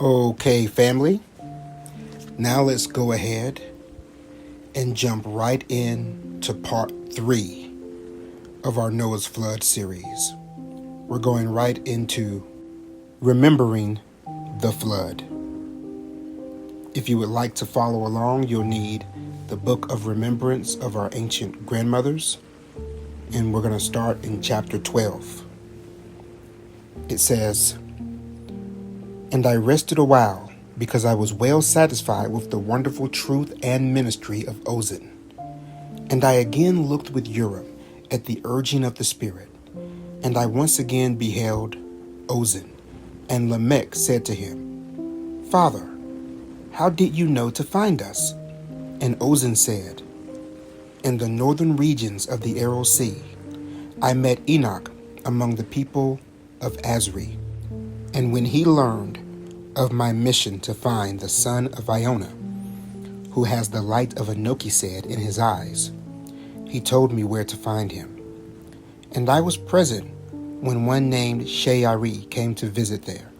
Okay, family, now let's go ahead and jump right in to part 3 of our Noah's Flood series. We're going right into remembering the flood. If you would like to follow along, you'll need the Book of Remembrance of our ancient grandmothers, and we're going to start in chapter 12. It says, "And I rested a while, because I was well satisfied with the wonderful truth and ministry of Ozan. And I again looked with Europe at the urging of the Spirit, and I once again beheld Ozan. And Lamech said to him, Father, how did you know to find us? And Ozan said, In the northern regions of the Aral Sea, I met Enoch among the people of Azri. And when he learned of my mission to find the son of Iona, who has the light of Anokised in his eyes, he told me where to find him. And I was present when one named Shayari came to visit there.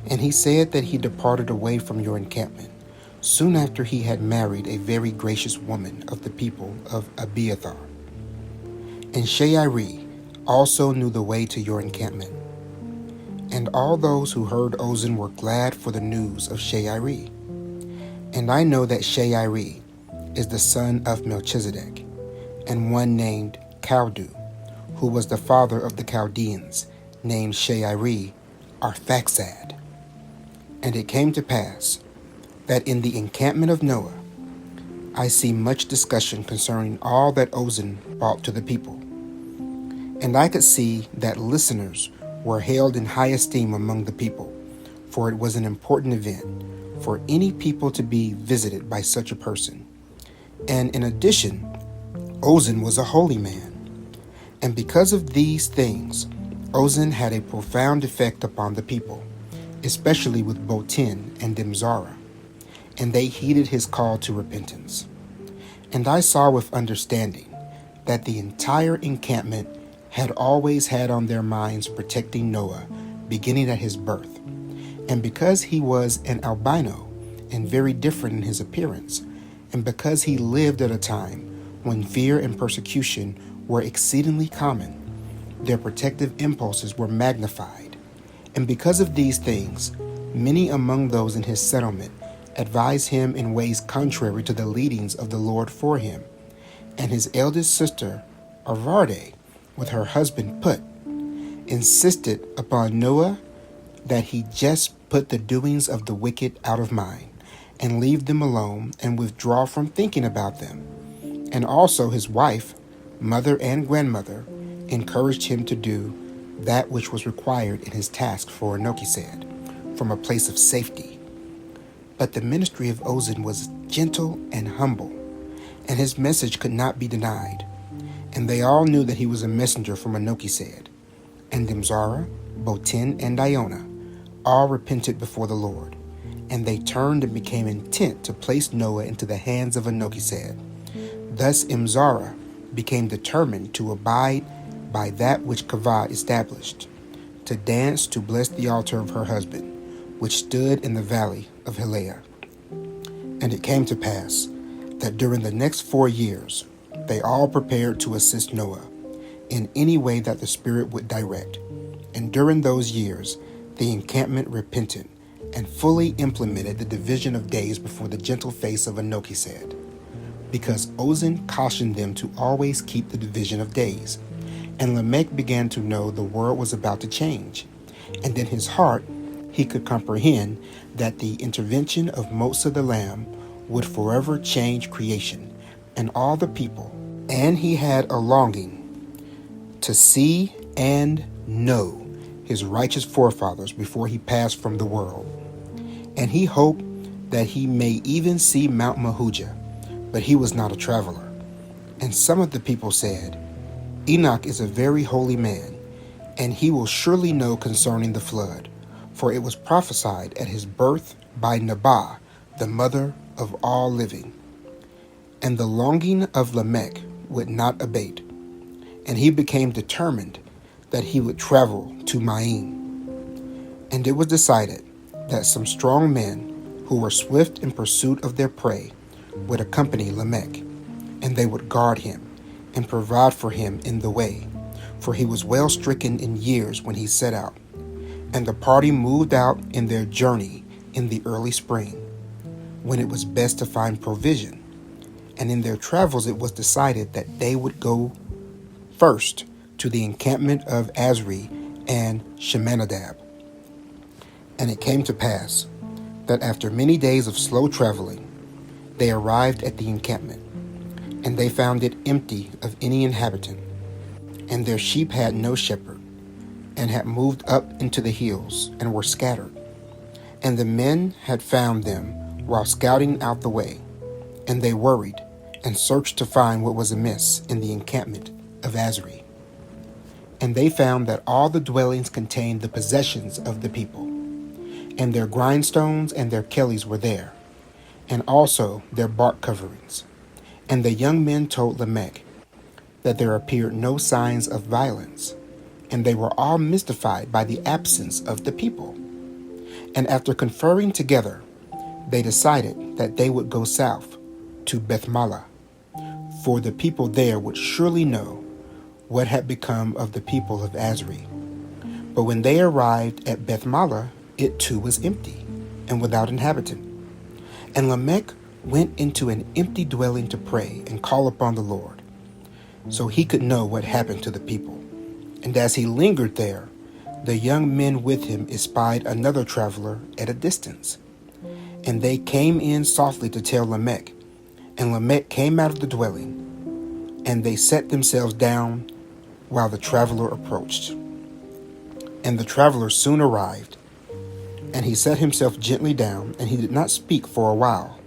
And he said that he departed away from your encampment soon after he had married a very gracious woman of the people of Abiathar. And Shayari also knew the way to your encampment. And all those who heard Ozan were glad for the news of Shayari. And I know that Shayari is the son of Melchizedek, and one named Chaldu, who was the father of the Chaldeans, named Shayari Arphaxad. And it came to pass that in the encampment of Noah, I see much discussion concerning all that Ozan brought to the people. And I could see that listeners were held in high esteem among the people, for it was an important event for any people to be visited by such a person. And in addition, Ozan was a holy man. And because of these things, Ozan had a profound effect upon the people, especially with Botin and Dimzara, and they heeded his call to repentance. And I saw with understanding that the entire encampment had always had on their minds protecting Noah, beginning at his birth. And because he was an albino and very different in his appearance, and because he lived at a time when fear and persecution were exceedingly common, their protective impulses were magnified. And because of these things, many among those in his settlement advised him in ways contrary to the leadings of the Lord for him. And his eldest sister, Arvarde, with her husband Put, insisted upon Noah that he just put the doings of the wicked out of mind, and leave them alone and withdraw from thinking about them. And also his wife, mother and grandmother, encouraged him to do that which was required in his task for Anokised, from a place of safety. But the ministry of Ozan was gentle and humble, and his message could not be denied. And they all knew that he was a messenger from Anokised. And Dimzara, Botin, and Iona all repented before the Lord, and they turned and became intent to place Noah into the hands of Anokised. Thus Imzara became determined to abide by that which Kavah established, to dance to bless the altar of her husband, which stood in the valley of Hileah. And it came to pass that during the next 4 years, they all prepared to assist Noah in any way that the Spirit would direct. And during those years, the encampment repented and fully implemented the division of days before the gentle face of Anokised, because Ozan cautioned them to always keep the division of days. And Lamech began to know the world was about to change, and in his heart he could comprehend that the intervention of Moses the Lamb would forever change creation and all the people. And he had a longing to see and know his righteous forefathers before he passed from the world. And he hoped that he may even see Mount Mahuja, but he was not a traveler. And some of the people said, Enoch is a very holy man, and he will surely know concerning the flood, for it was prophesied at his birth by Nabaya, the mother of all living. And the longing of Lamech would not abate, and he became determined that he would travel to Maim. And it was decided that some strong men who were swift in pursuit of their prey would accompany Lamech, and they would guard him and provide for him in the way, for he was well stricken in years when he set out. And the party moved out in their journey in the early spring, when it was best to find provision. And in their travels it was decided that they would go first to the encampment of Azri and Shemanadab. And it came to pass that after many days of slow traveling, they arrived at the encampment, and they found it empty of any inhabitant, and their sheep had no shepherd, and had moved up into the hills, and were scattered. And the men had found them while scouting out the way, and they worried, and searched to find what was amiss in the encampment of Azri. And they found that all the dwellings contained the possessions of the people, and their grindstones and their kellies were there, and also their bark coverings. And the young men told Lamech that there appeared no signs of violence, and they were all mystified by the absence of the people. And after conferring together, they decided that they would go south to Bethmala, for the people there would surely know what had become of the people of Azri. But when they arrived at Bethmala, it too was empty and without inhabitant. And Lamech went into an empty dwelling to pray and call upon the Lord, so he could know what happened to the people. And as he lingered there, the young men with him espied another traveler at a distance. And they came in softly to tell Lamech. And Lamech came out of the dwelling, and they set themselves down while the traveler approached. And the traveler soon arrived, and he set himself gently down, and he did not speak for a while.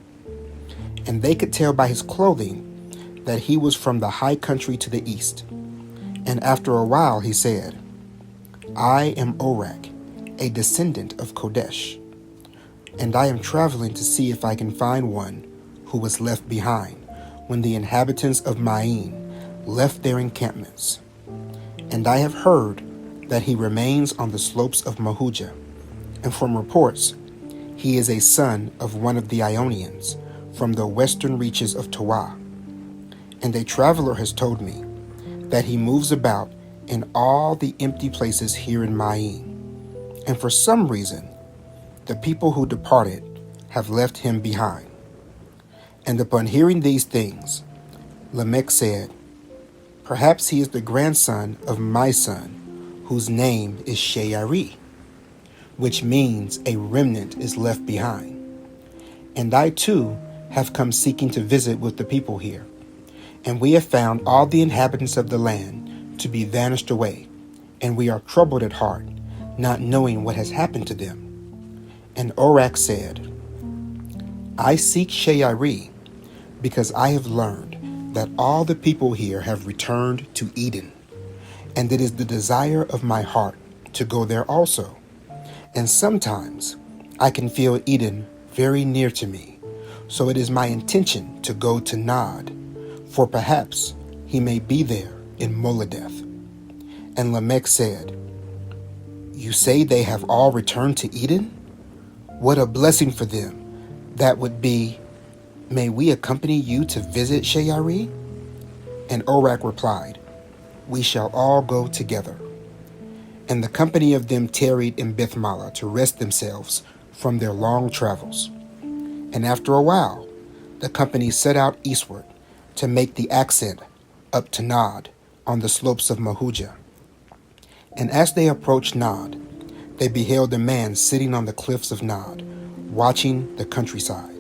And they could tell by his clothing that he was from the high country to the east. And after a while he said, I am Orak, a descendant of Kodesh, and I am traveling to see if I can find one who was left behind when the inhabitants of Maim left their encampments. And I have heard that he remains on the slopes of Mahujah, and from reports, he is a son of one of the Ionians from the western reaches of Toa. And a traveler has told me that he moves about in all the empty places here in Maim, and for some reason, the people who departed have left him behind. And upon hearing these things, Lamech said, Perhaps he is the grandson of my son, whose name is Sheari, which means a remnant is left behind. And I too have come seeking to visit with the people here, and we have found all the inhabitants of the land to be vanished away, and we are troubled at heart, not knowing what has happened to them. And Orak said, I seek Sheari, because I have learned that all the people here have returned to Eden, and it is the desire of my heart to go there also. And sometimes I can feel Eden very near to me, so it is my intention to go to Nod, for perhaps he may be there in Moladeth. And Lamech said, You say they have all returned to Eden? What a blessing for them that would be. May we accompany you to visit Sheari? And Orak replied, We shall all go together. And the company of them tarried in Bethmala to rest themselves from their long travels. And after a while, the company set out eastward to make the ascent up to Nod on the slopes of Mahujah. And as they approached Nod, they beheld a man sitting on the cliffs of Nod, watching the countryside.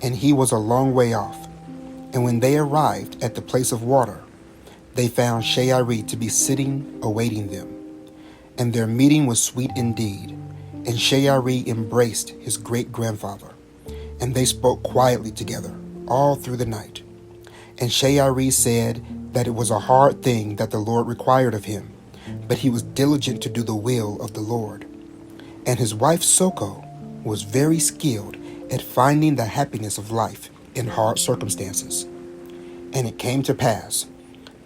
And he was a long way off. And when they arrived at the place of water, they found Sheari to be sitting awaiting them. And their meeting was sweet indeed. And Sheari embraced his great-grandfather. And they spoke quietly together all through the night. And Sheari said that it was a hard thing that the Lord required of him, but he was diligent to do the will of the Lord. And his wife Soko was very skilled at finding the happiness of life in hard circumstances. And it came to pass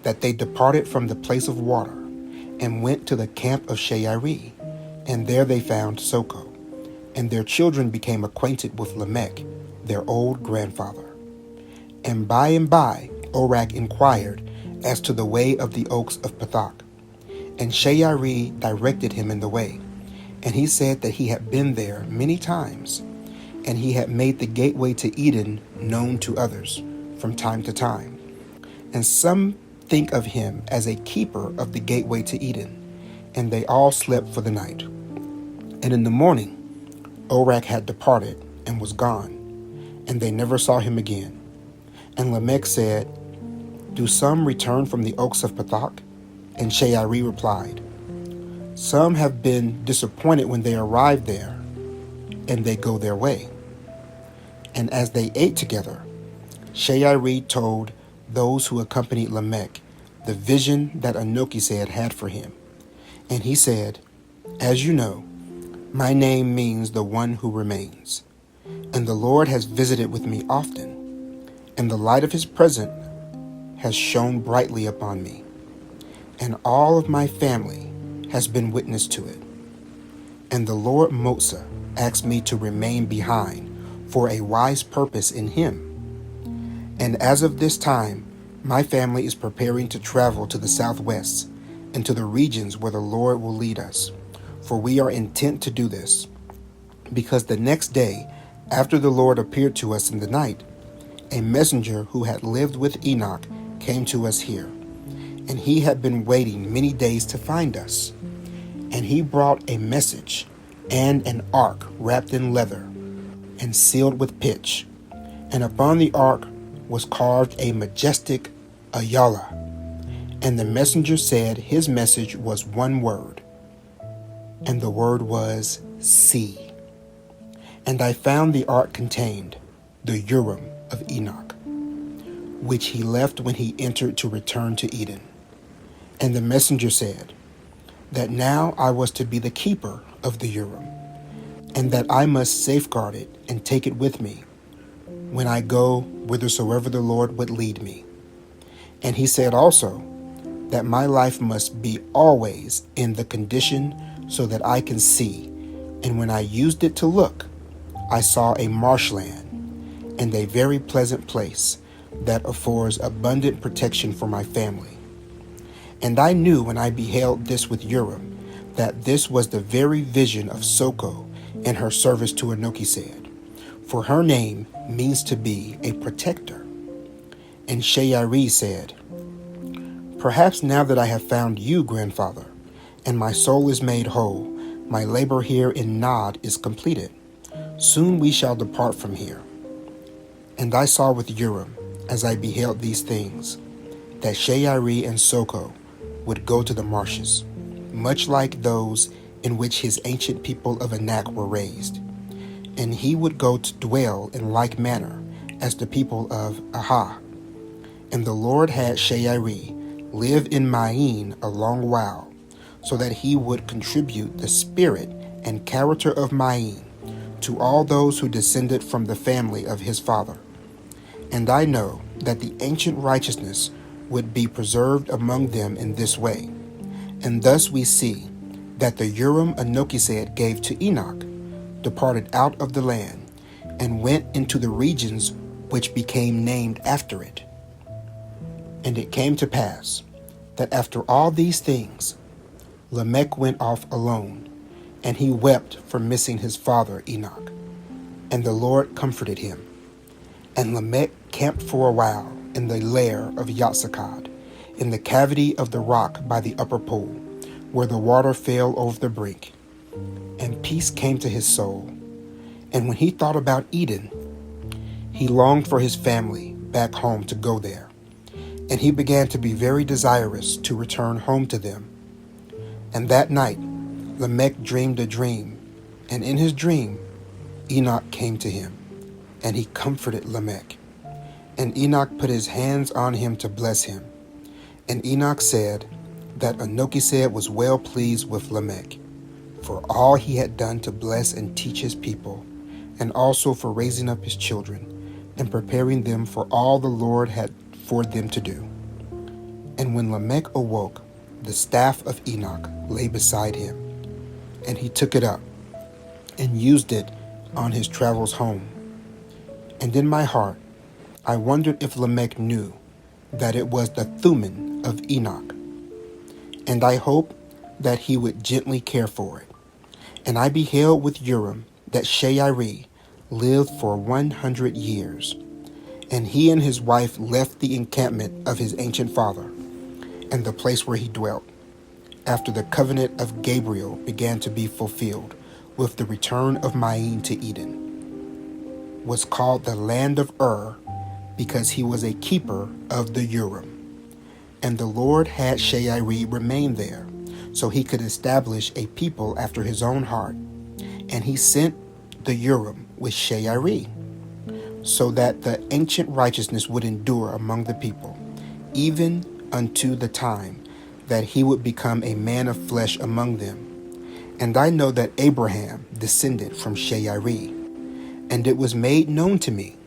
that they departed from the place of water and went to the camp of Sheari, and there they found Soko, and their children became acquainted with Lamech, their old grandfather. And by, Orach inquired as to the way of the oaks of Pethach, and Sheari directed him in the way. And he said that he had been there many times, and he had made the gateway to Eden known to others from time to time. And some think of him as a keeper of the gateway to Eden, and they all slept for the night. And in the morning, Orach had departed and was gone, and they never saw him again. And Lamech said, "Do some return from the oaks of Pethach?" And Sheari replied, "Some have been disappointed when they arrive there, and they go their way." And as they ate together, Sheari told those who accompanied Lamech the vision that Anokised had for him. And he said, "As you know, my name means the one who remains. And the Lord has visited with me often, and the light of his presence has shone brightly upon me. And all of my family has been witness to it. And the Lord Motsa asked me to remain behind for a wise purpose in him. And as of this time, my family is preparing to travel to the southwest and to the regions where the Lord will lead us. For we are intent to do this, because the next day, after the Lord appeared to us in the night, a messenger who had lived with Enoch came to us here, and he had been waiting many days to find us. And he brought a message and an ark wrapped in leather and sealed with pitch, and upon the ark was carved a majestic ayala. And the messenger said his message was one word, and the word was see. And I found the ark contained the Urim of Enoch, which he left when he entered to return to Eden. And the messenger said that now I was to be the keeper of the Urim, and that I must safeguard it and take it with me when I go whithersoever the Lord would lead me. And he said also that my life must be always in the condition so that I can see. And when I used it to look, I saw a marshland and a very pleasant place that affords abundant protection for my family. And I knew when I beheld this with Urim that this was the very vision of Soko in her service to Anokised, for her name means to be a protector. And Sheari said, "Perhaps now that I have found you, grandfather, and my soul is made whole, my labor here in Nod is completed. Soon we shall depart from here." And I saw with Urim, as I beheld these things, that Sheari and Soko would go to the marshes, much like those in which his ancient people of Anak were raised. And he would go to dwell in like manner as the people of Aha. And the Lord had Sheari live in Main a long while, so that he would contribute the spirit and character of Main to all those who descended from the family of his father. And I know that the ancient righteousness would be preserved among them in this way. And thus we see that the Urim Anokised gave to Enoch departed out of the land and went into the regions which became named after it. And it came to pass that after all these things, Lamech went off alone, and he wept for missing his father Enoch. And the Lord comforted him. And Lamech camped for a while in the lair of Yatsakad, in the cavity of the rock by the upper pool, where the water fell over the brink. And peace came to his soul. And when he thought about Eden, he longed for his family back home to go there. And he began to be very desirous to return home to them. And that night Lamech dreamed a dream, and in his dream Enoch came to him, and he comforted Lamech. And Enoch put his hands on him to bless him. And Enoch said that Anokised was well pleased with Lamech, for all he had done to bless and teach his people, and also for raising up his children, and preparing them for all the Lord had for them to do. And when Lamech awoke, the staff of Enoch lay beside him, and he took it up, and used it on his travels home. And in my heart, I wondered if Lamech knew that it was the Thummim of Enoch, and I hoped that he would gently care for it. And I beheld with Urim that Shairi lived for 100 years, and he and his wife left the encampment of his ancient father, and the place where he dwelt, after the covenant of Gabriel began to be fulfilled with the return of Maine to Eden, was called the land of Ur, because he was a keeper of the Urim. And the Lord had Shairi remain there, so he could establish a people after his own heart. And he sent the Urim with Shairi, so that the ancient righteousness would endure among the people, even unto the time that he would become a man of flesh among them. And I know that Abraham descended from Shairi, and it was made known to me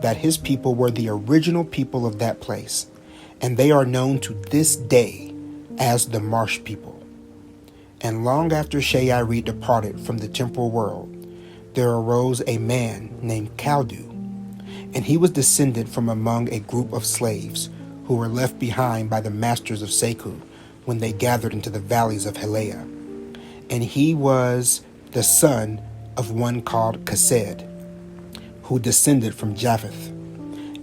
that his people were the original people of that place, and they are known to this day as the Marsh people. And long after Shairi departed from the temporal world, there arose a man named Chaldu, and he was descended from among a group of slaves who were left behind by the masters of Seku when they gathered into the valleys of Helea. And he was the son of one called Chesed, who descended from Japheth,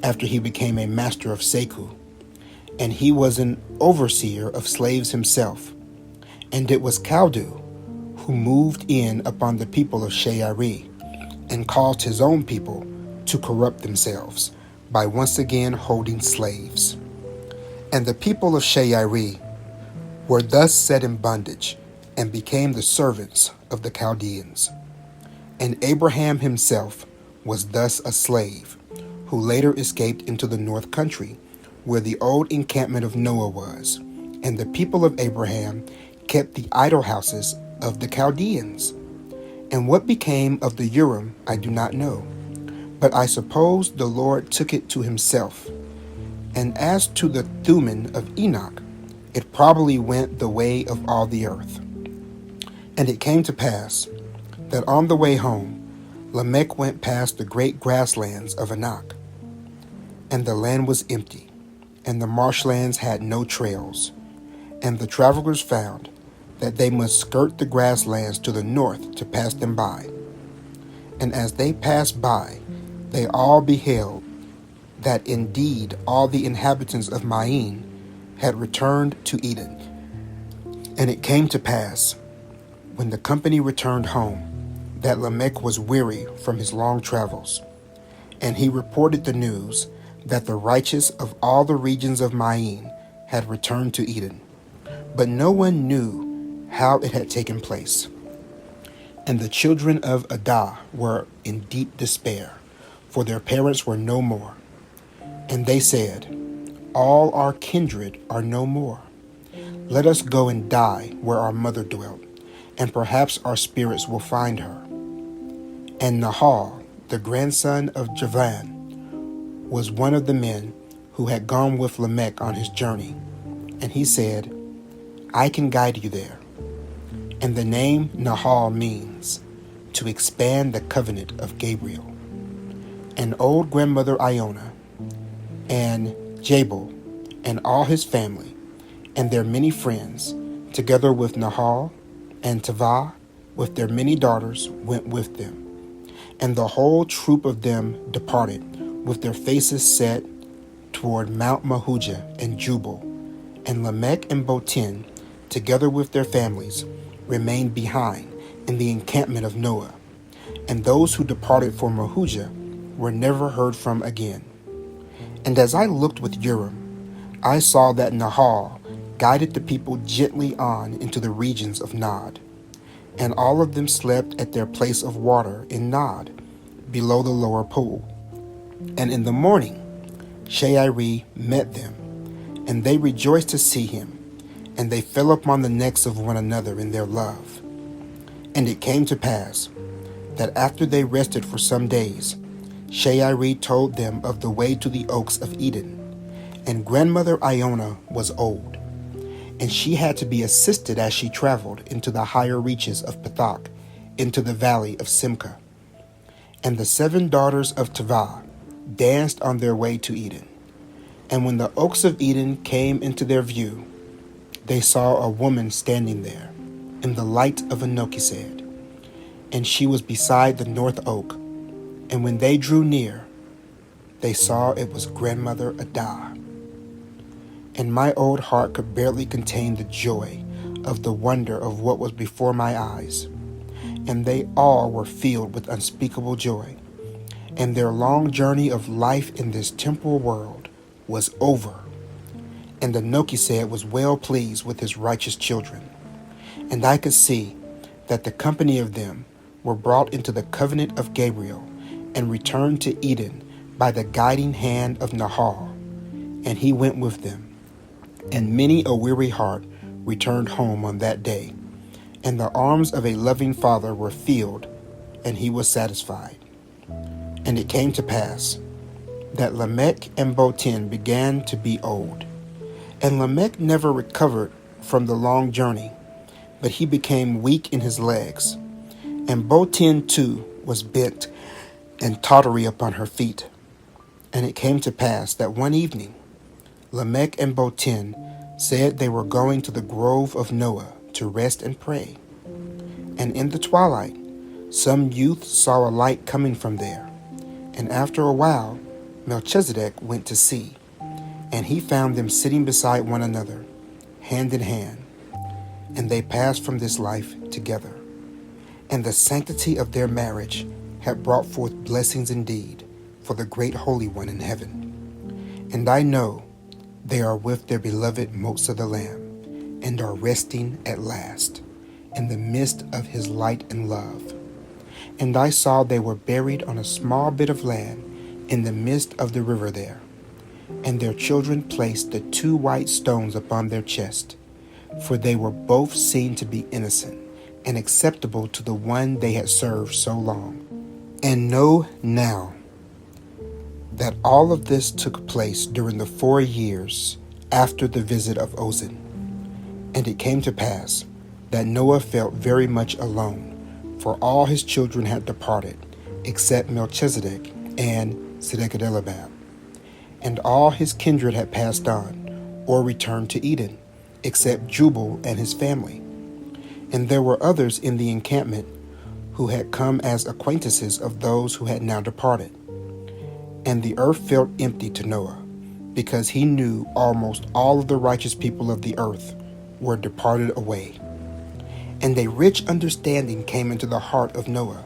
after he became a master of Seku. And he was an overseer of slaves himself. And it was Chaldu who moved in upon the people of Shairi, and caused his own people to corrupt themselves by once again holding slaves. And the people of Shairi were thus set in bondage, and became the servants of the Chaldeans. And Abraham himself was thus a slave, who later escaped into the north country, where the old encampment of Noah was. And the people of Abraham kept the idol houses of the Chaldeans. And what became of the Urim I do not know, but I suppose the Lord took it to himself. And as to the Thummim of Enoch, it probably went the way of all the earth. And it came to pass that on the way home, Lamech went past the great grasslands of Enoch, and the land was empty, and the marshlands had no trails. And the travelers found that they must skirt the grasslands to the north to pass them by. And as they passed by, they all beheld that indeed all the inhabitants of Maine had returned to Eden. And it came to pass, when the company returned home, that Lamech was weary from his long travels, and he reported the news that the righteous of all the regions of Maine had returned to Eden. But no one knew how it had taken place. And the children of Adah were in deep despair, for their parents were no more. And they said, all our kindred are no more. Let us go and die where our mother dwelt, and perhaps our spirits will find her. And Nahal, the grandson of Javan, was one of the men who had gone with Lamech on his journey. And he said, I can guide you there. And the name Nahal means to expand the covenant of Gabriel. And old grandmother Iona, and Jabal, and all his family, and their many friends, together with Nahal and Tavah, with their many daughters, went with them. And the whole troop of them departed, with their faces set toward Mount Mahujah and Jubal. And Lamech and Botin, together with their families, remained behind in the encampment of Noah. And those who departed for Mahujah were never heard from again. And as I looked with Urim, I saw that Nahal guided the people gently on into the regions of Nod. And all of them slept at their place of water in Nod, below the lower pool. And in the morning, Shairi met them, and they rejoiced to see him, and they fell upon the necks of one another in their love. And it came to pass that after they rested for some days, Shairi told them of the way to the oaks of Eden. And grandmother Iona was old, and she had to be assisted as she traveled into the higher reaches of Pethach into the valley of Simca. And the 7 daughters of Tava danced on their way to Eden. And when the oaks of Eden came into their view, they saw a woman standing there in the light of Anokised, and she was beside the north oak. And when they drew near, they saw it was grandmother Ada. And my old heart could barely contain the joy of the wonder of what was before my eyes. And they all were filled with unspeakable joy. And their long journey of life in this temporal world was over. And Anokised was well pleased with his righteous children. And I could see that the company of them were brought into the covenant of Gabriel and returned to Eden by the guiding hand of Nahal. And he went with them. And many a weary heart returned home on that day. And the arms of a loving father were filled, and he was satisfied. And it came to pass that Lamech and Botin began to be old. And Lamech never recovered from the long journey, but he became weak in his legs. And Botin too was bent and tottery upon her feet. And it came to pass that one evening Lamech and Botin said they were going to the grove of Noah to rest and pray. And in the twilight some youth saw a light coming from there. And after a while Melchizedek went to see, and he found them sitting beside one another, hand in hand. And they passed from this life together. And the sanctity of their marriage had brought forth blessings indeed for the great Holy One in heaven. And I know they are with their beloved Motz of the Lamb, and are resting at last in the midst of his light and love. And I saw they were buried on a small bit of land in the midst of the river there. And their children placed the 2 white stones upon their chest, for they were both seen to be innocent and acceptable to the one they had served so long. And know now that all of this took place during the 4 years after the visit of Ozan. And it came to pass that Noah felt very much alone, for all his children had departed, except Melchizedek and Zedekiah. And all his kindred had passed on, or returned to Eden, except Jubal and his family. And there were others in the encampment who had come as acquaintances of those who had now departed. And the earth felt empty to Noah, because he knew almost all of the righteous people of the earth were departed away. And a rich understanding came into the heart of Noah,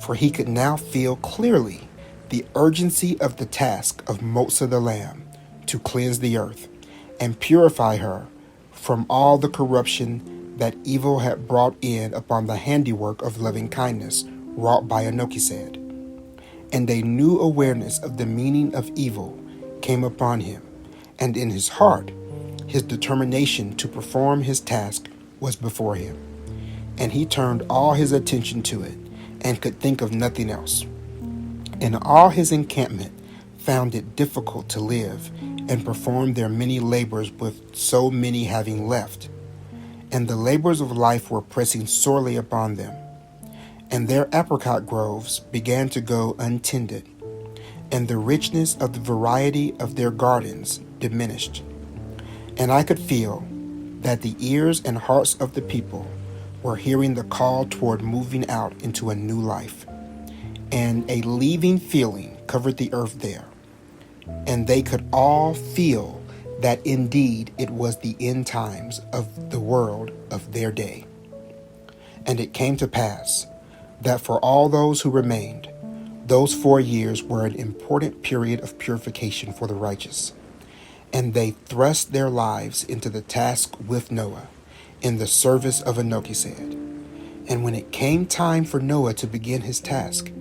for he could now feel clearly the urgency of the task of Motz of the Lamb to cleanse the earth and purify her from all the corruption that evil had brought in upon the handiwork of loving kindness wrought by Anokised. And a new awareness of the meaning of evil came upon him, and in his heart his determination to perform his task was before him. And he turned all his attention to it, and could think of nothing else. And all his encampment found it difficult to live and perform their many labors, with so many having left. And the labors of life were pressing sorely upon them. And their apricot groves began to go untended, and the richness of the variety of their gardens diminished. And I could feel that the ears and hearts of the people were hearing the call toward moving out into a new life. And a leaving feeling covered the earth there. And they could all feel that indeed it was the end times of the world of their day. And it came to pass that for all those who remained, those 4 years were an important period of purification for the righteous. And they thrust their lives into the task with Noah, in the service of Anokised. And when it came time for Noah to begin his task,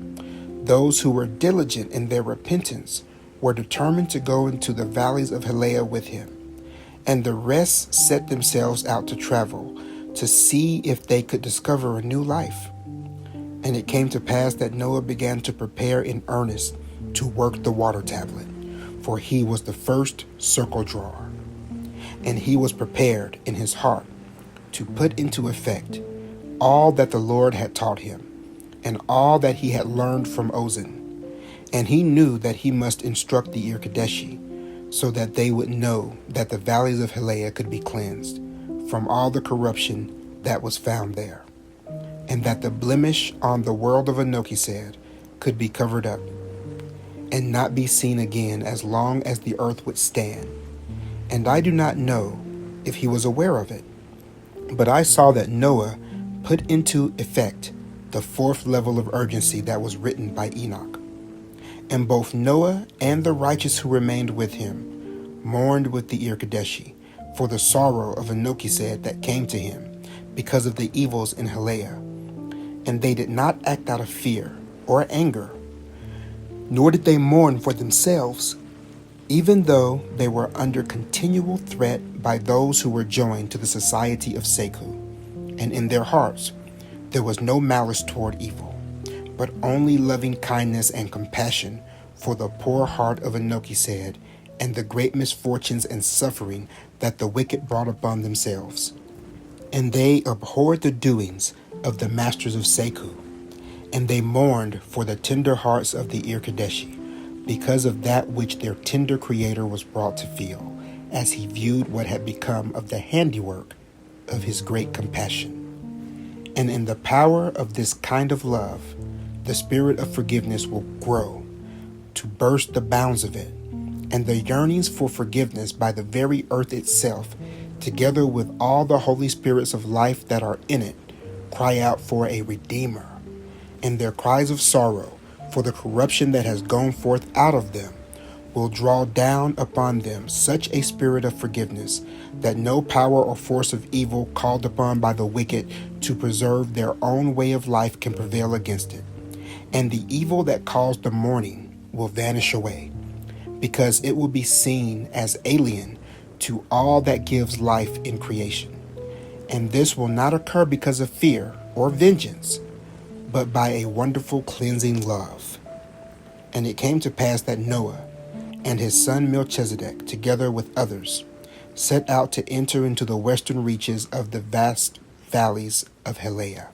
those who were diligent in their repentance were determined to go into the valleys of Hileah with him, and the rest set themselves out to travel to see if they could discover a new life. And it came to pass that Noah began to prepare in earnest to work the water tablet, for he was the first circle drawer. And he was prepared in his heart to put into effect all that the Lord had taught him, and all that he had learned from Ozan. And he knew that he must instruct the Irkadeshi, so that they would know that the valleys of Helea could be cleansed from all the corruption that was found there, and that the blemish on the world of Anokised could be covered up, and not be seen again as long as the earth would stand. And I do not know if he was aware of it, but I saw that Noah put into effect the fourth level of urgency that was written by Enoch. And both Noah and the righteous who remained with him mourned with the Irkadeshi for the sorrow of Anokised that came to him because of the evils in Helea. And they did not act out of fear or anger, nor did they mourn for themselves, even though they were under continual threat by those who were joined to the society of Seku. And in their hearts there was no malice toward evil, but only loving kindness and compassion for the poor heart of Anokised and the great misfortunes and suffering that the wicked brought upon themselves. And they abhorred the doings of the masters of Seku, and they mourned for the tender hearts of the Irkadeshi, because of that which their tender creator was brought to feel, as he viewed what had become of the handiwork of his great compassion. And in the power of this kind of love, the spirit of forgiveness will grow to burst the bounds of it, and the yearnings for forgiveness by the very earth itself, together with all the holy spirits of life that are in it, cry out for a Redeemer. And their cries of sorrow for the corruption that has gone forth out of them will draw down upon them such a spirit of forgiveness that no power or force of evil called upon by the wicked to preserve their own way of life can prevail against it. And the evil that caused the mourning will vanish away, because it will be seen as alien to all that gives life in creation. And this will not occur because of fear or vengeance, but by a wonderful cleansing love. And it came to pass that Noah and his son Melchizedek, together with others, set out to enter into the western reaches of the vast valleys of Helea.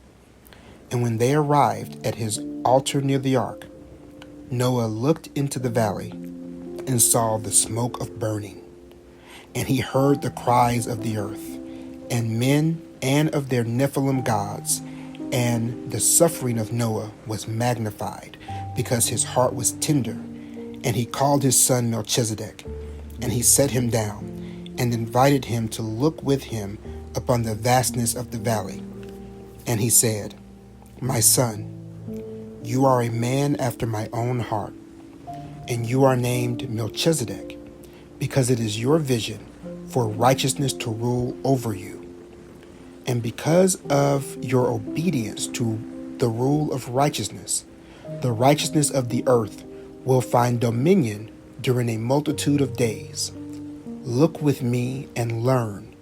And when they arrived at his altar near the ark, Noah looked into the valley and saw the smoke of burning. And he heard the cries of the earth, and men, and of their Nephilim gods, and the suffering of Noah was magnified, because his heart was tender. And he called his son Melchizedek, and he set him down, and invited him to look with him upon the vastness of the valley. And he said, My son, you are a man after my own heart, and you are named Melchizedek, because it is your vision for righteousness to rule over you. And because of your obedience to the rule of righteousness, the righteousness of the earth will find dominion during a multitude of days. Look with me and learn,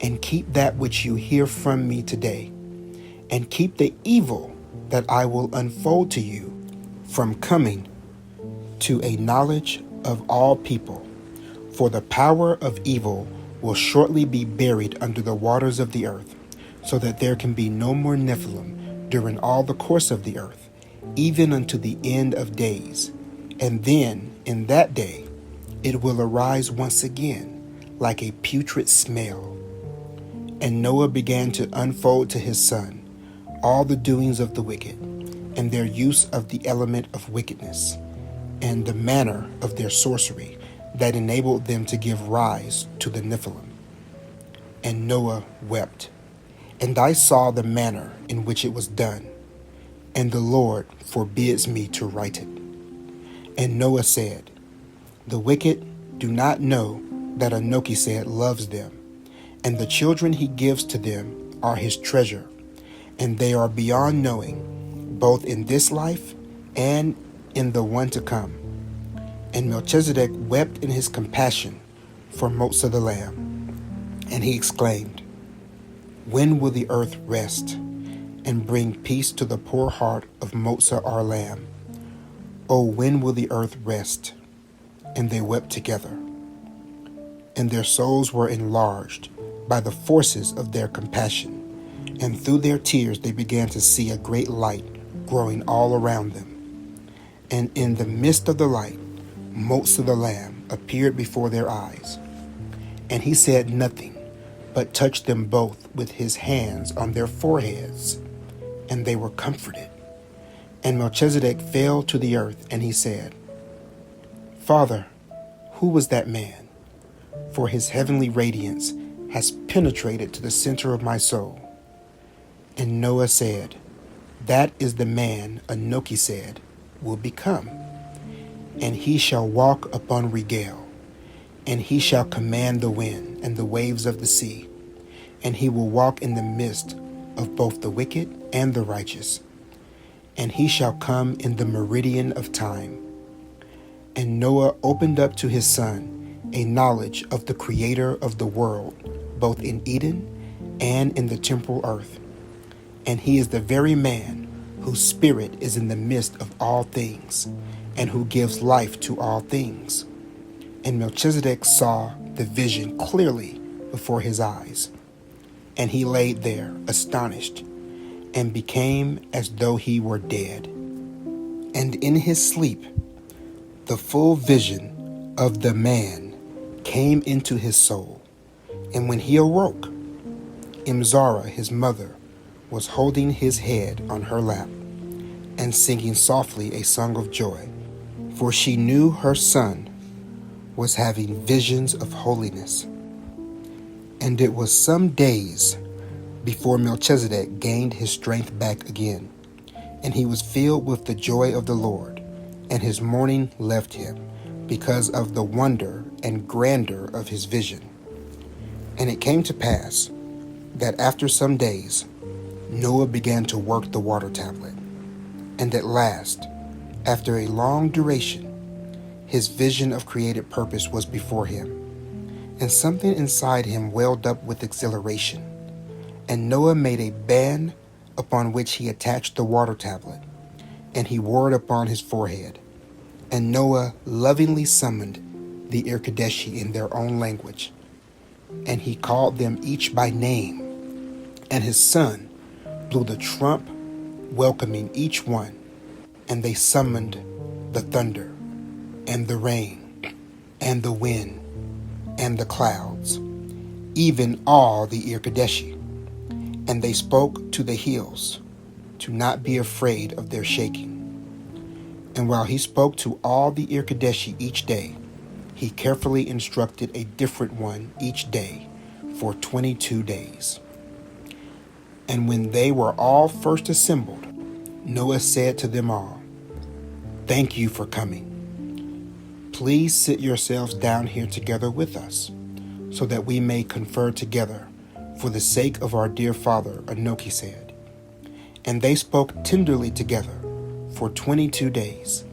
and keep that which you hear from me today, and keep the evil that I will unfold to you from coming to a knowledge of all people. For the power of evil will shortly be buried under the waters of the earth, so that there can be no more Nephilim during all the course of the earth, even unto the end of days. And then, in that day, it will arise once again, like a putrid smell. And Noah began to unfold to his son all the doings of the wicked, and their use of the element of wickedness, and the manner of their sorcery that enabled them to give rise to the Nephilim. And Noah wept, and I saw the manner in which it was done, and the Lord forbids me to write it. And Noah said, The wicked do not know that Anokised loves them, and the children he gives to them are his treasure, and they are beyond knowing, both in this life and in the one to come. And Melchizedek wept in his compassion for Motsa the lamb, and he exclaimed, When will the earth rest, and bring peace to the poor heart of Motsa our lamb? Oh, when will the earth rest? And they wept together, and their souls were enlarged by the forces of their compassion, And through their tears they began to see a great light growing all around them. And in the midst of the light, motes of the Lamb appeared before their eyes. And he said nothing, but touched them both with his hands on their foreheads, and they were comforted. And Melchizedek fell to the earth, and he said, Father, who was that man? For his heavenly radiance has penetrated to the center of my soul. And Noah said, That is the man Anoki said will become. And he shall walk upon regale, and he shall command the wind and the waves of the sea, and he will walk in the midst of both the wicked and the righteous. And he shall come in the meridian of time. And Noah opened up to his son a knowledge of the Creator of the world, both in Eden and in the temporal earth. And he is the very man whose spirit is in the midst of all things, and who gives life to all things. And Melchizedek saw the vision clearly before his eyes. And he laid there astonished, and became as though he were dead. And in his sleep, the full vision of the man came into his soul. And when he awoke, Imzara, his mother, was holding his head on her lap and singing softly a song of joy, for she knew her son was having visions of holiness. And it was some days before Melchizedek gained his strength back again, and he was filled with the joy of the Lord, and his mourning left him because of the wonder and grandeur of his vision. And it came to pass that after some days, Noah began to work the water tablet. And at last, after a long duration, his vision of created purpose was before him, and something inside him welled up with exhilaration. And Noah made a band upon which he attached the water tablet, and he wore it upon his forehead. And Noah lovingly summoned the Irkadeshi in their own language, and he called them each by name. And his son blew the trump, welcoming each one, and they summoned the thunder, and the rain, and the wind, and the clouds, even all the Irkadeshi. And they spoke to the hills to not be afraid of their shaking. And while he spoke to all the Irkadeshi each day, he carefully instructed a different one each day for 22 days. And when they were all first assembled, Noah said to them all, Thank you for coming. Please sit yourselves down here together with us, so that we may confer together for the sake of our dear father, Anoki said. And they spoke tenderly together for 22 days,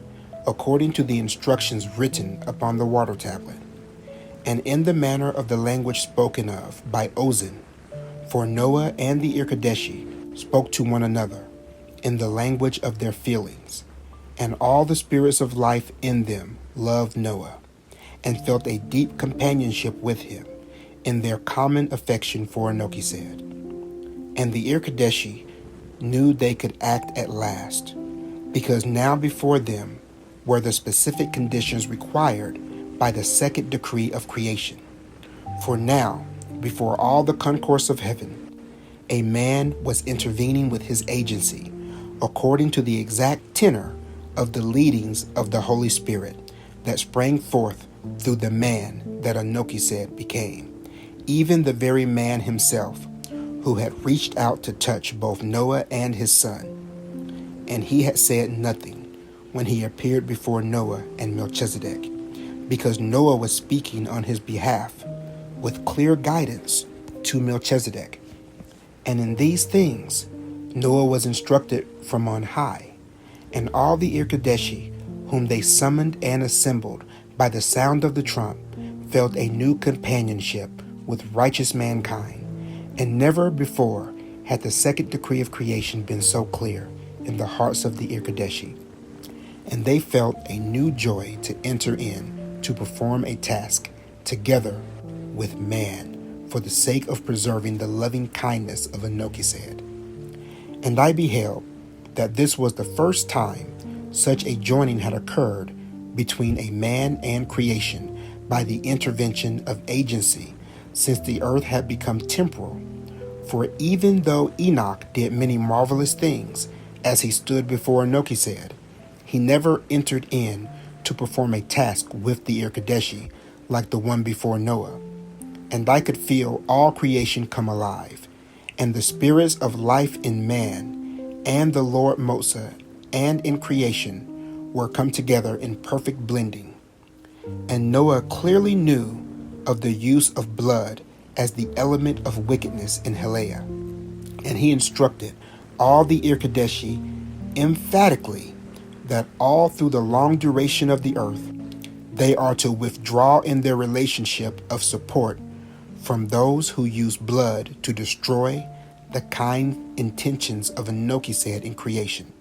according to the instructions written upon the water tablet, and in the manner of the language spoken of by Ozan. For Noah and the Irkadeshi spoke to one another in the language of their feelings, and all the spirits of life in them loved Noah, and felt a deep companionship with him in their common affection for Anoki said. And the Irkadeshi knew they could act at last, because now before them were the specific conditions required by the second decree of creation. For now, before all the concourse of heaven, a man was intervening with his agency, according to the exact tenor of the leadings of the Holy Spirit that sprang forth through the man that Anoki said became, even the very man himself, who had reached out to touch both Noah and his son. And he had said nothing when he appeared before Noah and Melchizedek, because Noah was speaking on his behalf with clear guidance to Melchizedek. And in these things Noah was instructed from on high, and all the Irkadeshi, whom they summoned and assembled by the sound of the trump, felt a new companionship with righteous mankind, and never before had the second decree of creation been so clear in the hearts of the Irkadeshi. And they felt a new joy to enter in to perform a task together with man for the sake of preserving the loving kindness of Anokised. And I beheld that this was the first time such a joining had occurred between a man and creation by the intervention of agency since the earth had become temporal. For even though Enoch did many marvelous things as he stood before Anokised, he never entered in to perform a task with the Irkadeshi like the one before Noah. And I could feel all creation come alive, and the spirits of life in man and the Lord Motsa and in creation were come together in perfect blending. And Noah clearly knew of the use of blood as the element of wickedness in Helea, and he instructed all the Irkadeshi emphatically that all through the long duration of the earth they are to withdraw in their relationship of support from those who use blood to destroy the kind intentions of Anokised in creation.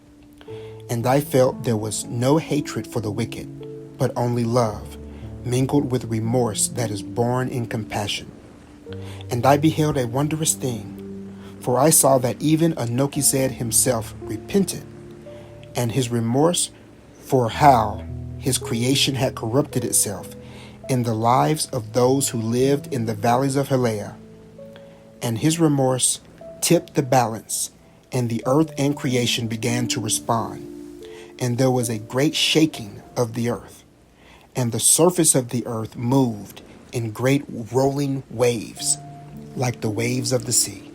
And I felt there was no hatred for the wicked, but only love, mingled with remorse that is born in compassion. And I beheld a wondrous thing, for I saw that even Anokised himself repented, and his remorse for how his creation had corrupted itself in the lives of those who lived in the valleys of Helea. And his remorse tipped the balance, and the earth and creation began to respond. And there was a great shaking of the earth, and the surface of the earth moved in great rolling waves, like the waves of the sea.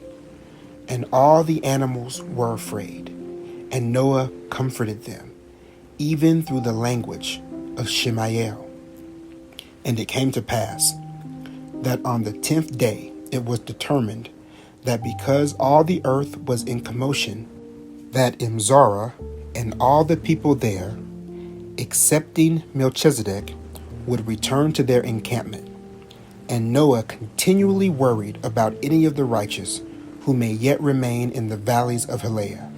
And all the animals were afraid, and Noah comforted them, even through the language of Shemael. And it came to pass that on the 10th day it was determined that because all the earth was in commotion, that Imzara and all the people there, excepting Melchizedek, would return to their encampment. And Noah continually worried about any of the righteous who may yet remain in the valleys of Helea.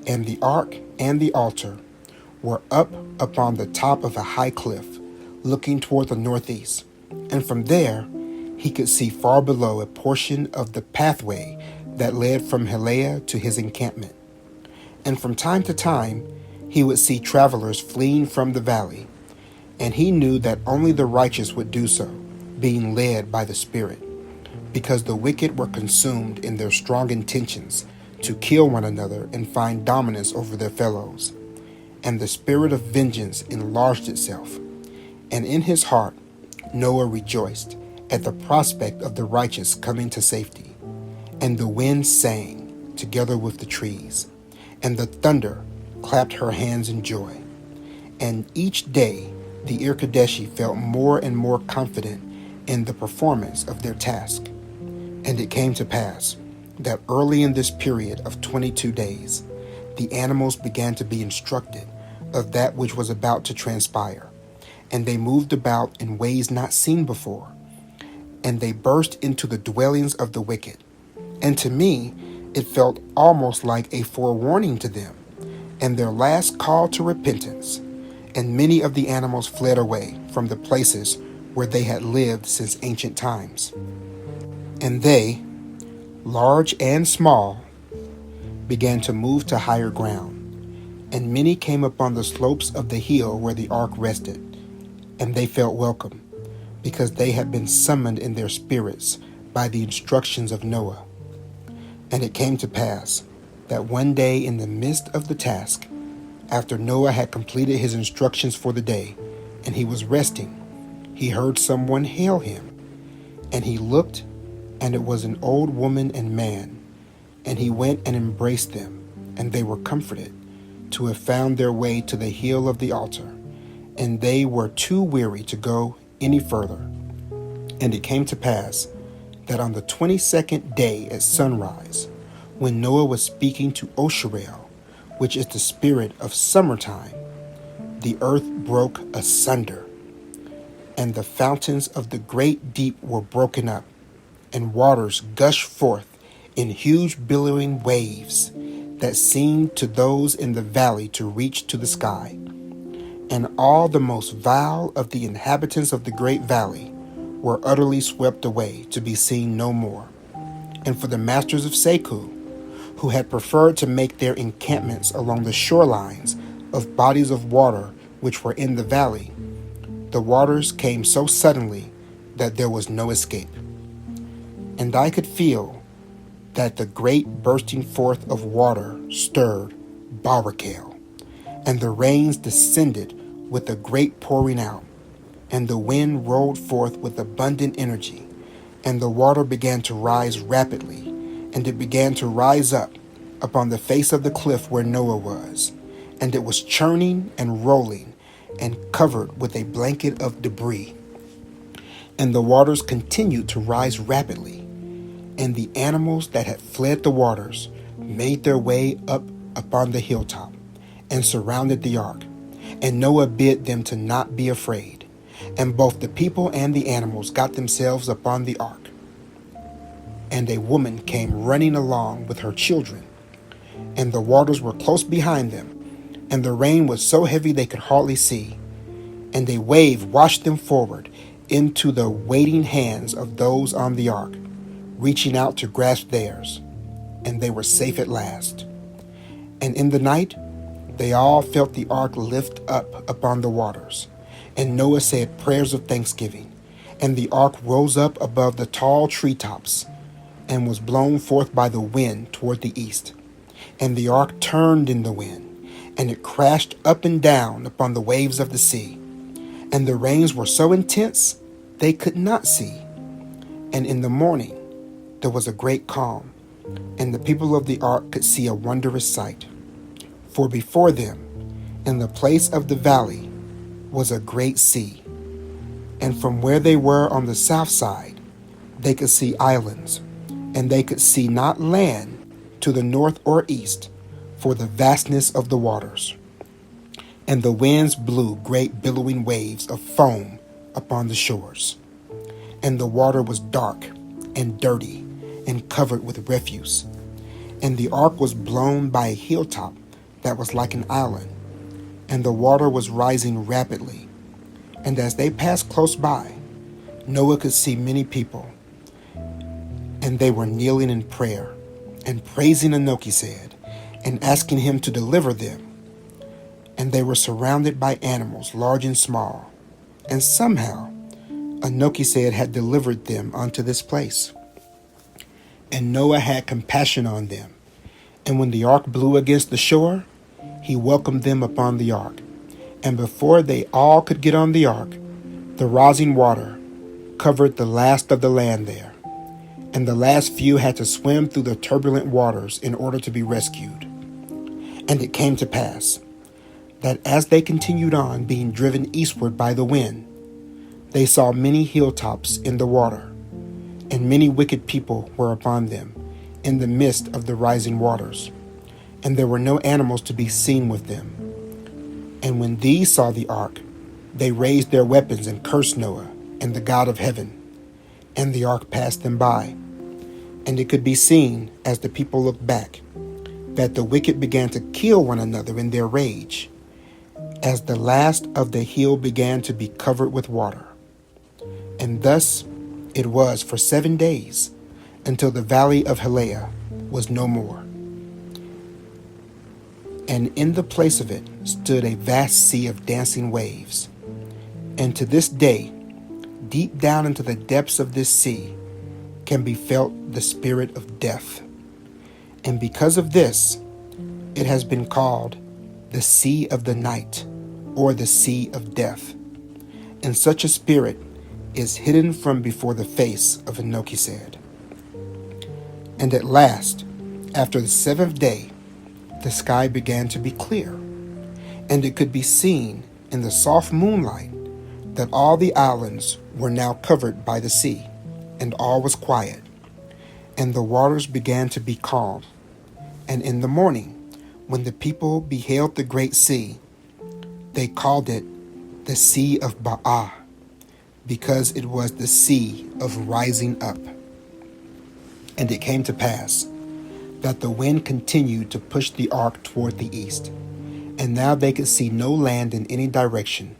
And the ark and the altar were up upon the top of a high cliff, looking toward the northeast, and from there he could see far below a portion of the pathway that led from Helea to his encampment. And from time to time he would see travelers fleeing from the valley, and he knew that only the righteous would do so, being led by the Spirit, because the wicked were consumed in their strong intentions to kill one another and find dominance over their fellows. And the spirit of vengeance enlarged itself, and in his heart Noah rejoiced at the prospect of the righteous coming to safety. And the wind sang together with the trees, and the thunder clapped her hands in joy. And each day the Irkadeshi felt more and more confident in the performance of their task. And it came to pass that early in this period of 22 days, the animals began to be instructed of that which was about to transpire, and they moved about in ways not seen before, and they burst into the dwellings of the wicked. And to me, it felt almost like a forewarning to them, and their last call to repentance. And many of the animals fled away from the places where they had lived since ancient times. And they, large and small, began to move to higher ground. And many came upon the slopes of the hill where the ark rested, and they felt welcome, because they had been summoned in their spirits by the instructions of Noah. And it came to pass that one day in the midst of the task, after Noah had completed his instructions for the day, and he was resting, he heard someone hail him. And he looked, and it was an old woman and man. And he went and embraced them, and they were comforted to have found their way to the hill of the altar. And they were too weary to go any further. And it came to pass that on the 22nd day at sunrise, when Noah was speaking to Osherel, which is the spirit of summertime, the earth broke asunder, and the fountains of the great deep were broken up, and waters gushed forth in huge billowing waves that seemed to those in the valley to reach to the sky. And all the most vile of the inhabitants of the great valley were utterly swept away to be seen no more. And for the masters of Seku, who had preferred to make their encampments along the shorelines of bodies of water which were in the valley, the waters came so suddenly that there was no escape. And I could feel that the great bursting forth of water stirred Barakale, and the rains descended with a great pouring out, and the wind rolled forth with abundant energy, and the water began to rise rapidly, and it began to rise up upon the face of the cliff where Noah was, and it was churning and rolling and covered with a blanket of debris. And the waters continued to rise rapidly, and the animals that had fled the waters made their way up upon the hilltop and surrounded the ark. And Noah bid them to not be afraid. And both the people and the animals got themselves upon the ark. And a woman came running along with her children, and the waters were close behind them, and the rain was so heavy they could hardly see. And a wave washed them forward into the waiting hands of those on the ark, reaching out to grasp theirs, and they were safe at last. And in the night, they all felt the ark lift up upon the waters, and Noah said prayers of thanksgiving, and the ark rose up above the tall treetops, and was blown forth by the wind toward the east. And the ark turned in the wind, and it crashed up and down upon the waves of the sea. And the rains were so intense they could not see. And in the morning there was a great calm, and the people of the ark could see a wondrous sight. For before them, in the place of the valley, was a great sea. And from where they were on the south side, they could see islands, and they could see not land to the north or east, for the vastness of the waters. And the winds blew great billowing waves of foam upon the shores. And the water was dark and dirty and covered with refuse. And the ark was blown by a hilltop that was like an island, and the water was rising rapidly. And as they passed close by, Noah could see many people, and they were kneeling in prayer and praising Anoki and asking him to deliver them. And they were surrounded by animals, large and small, and somehow Anoki had delivered them unto this place. And Noah had compassion on them, and when the ark blew against the shore, he welcomed them upon the ark. And before they all could get on the ark, the rising water covered the last of the land there, and the last few had to swim through the turbulent waters in order to be rescued. And it came to pass that as they continued on, being driven eastward by the wind, they saw many hilltops in the water, and many wicked people were upon them in the midst of the rising waters, and there were no animals to be seen with them. And when these saw the ark, they raised their weapons and cursed Noah and the God of heaven. And the ark passed them by. And it could be seen, as the people looked back, that the wicked began to kill one another in their rage, as the last of the hill began to be covered with water. And thus it was for 7 days, until the valley of Heleah was no more. And in the place of it stood a vast sea of dancing waves. And to this day, deep down into the depths of this sea, can be felt the spirit of death. And because of this, it has been called the Sea of the Night, or the Sea of Death. And such a spirit is hidden from before the face of Anoki. And at last, after the 7th day, the sky began to be clear, and it could be seen in the soft moonlight that all the islands were now covered by the sea, and all was quiet, and the waters began to be calm. And in the morning, when the people beheld the great sea, they called it the Sea of Ba'ah, because it was the sea of rising up. And it came to pass that the wind continued to push the ark toward the east, and now they could see no land in any direction.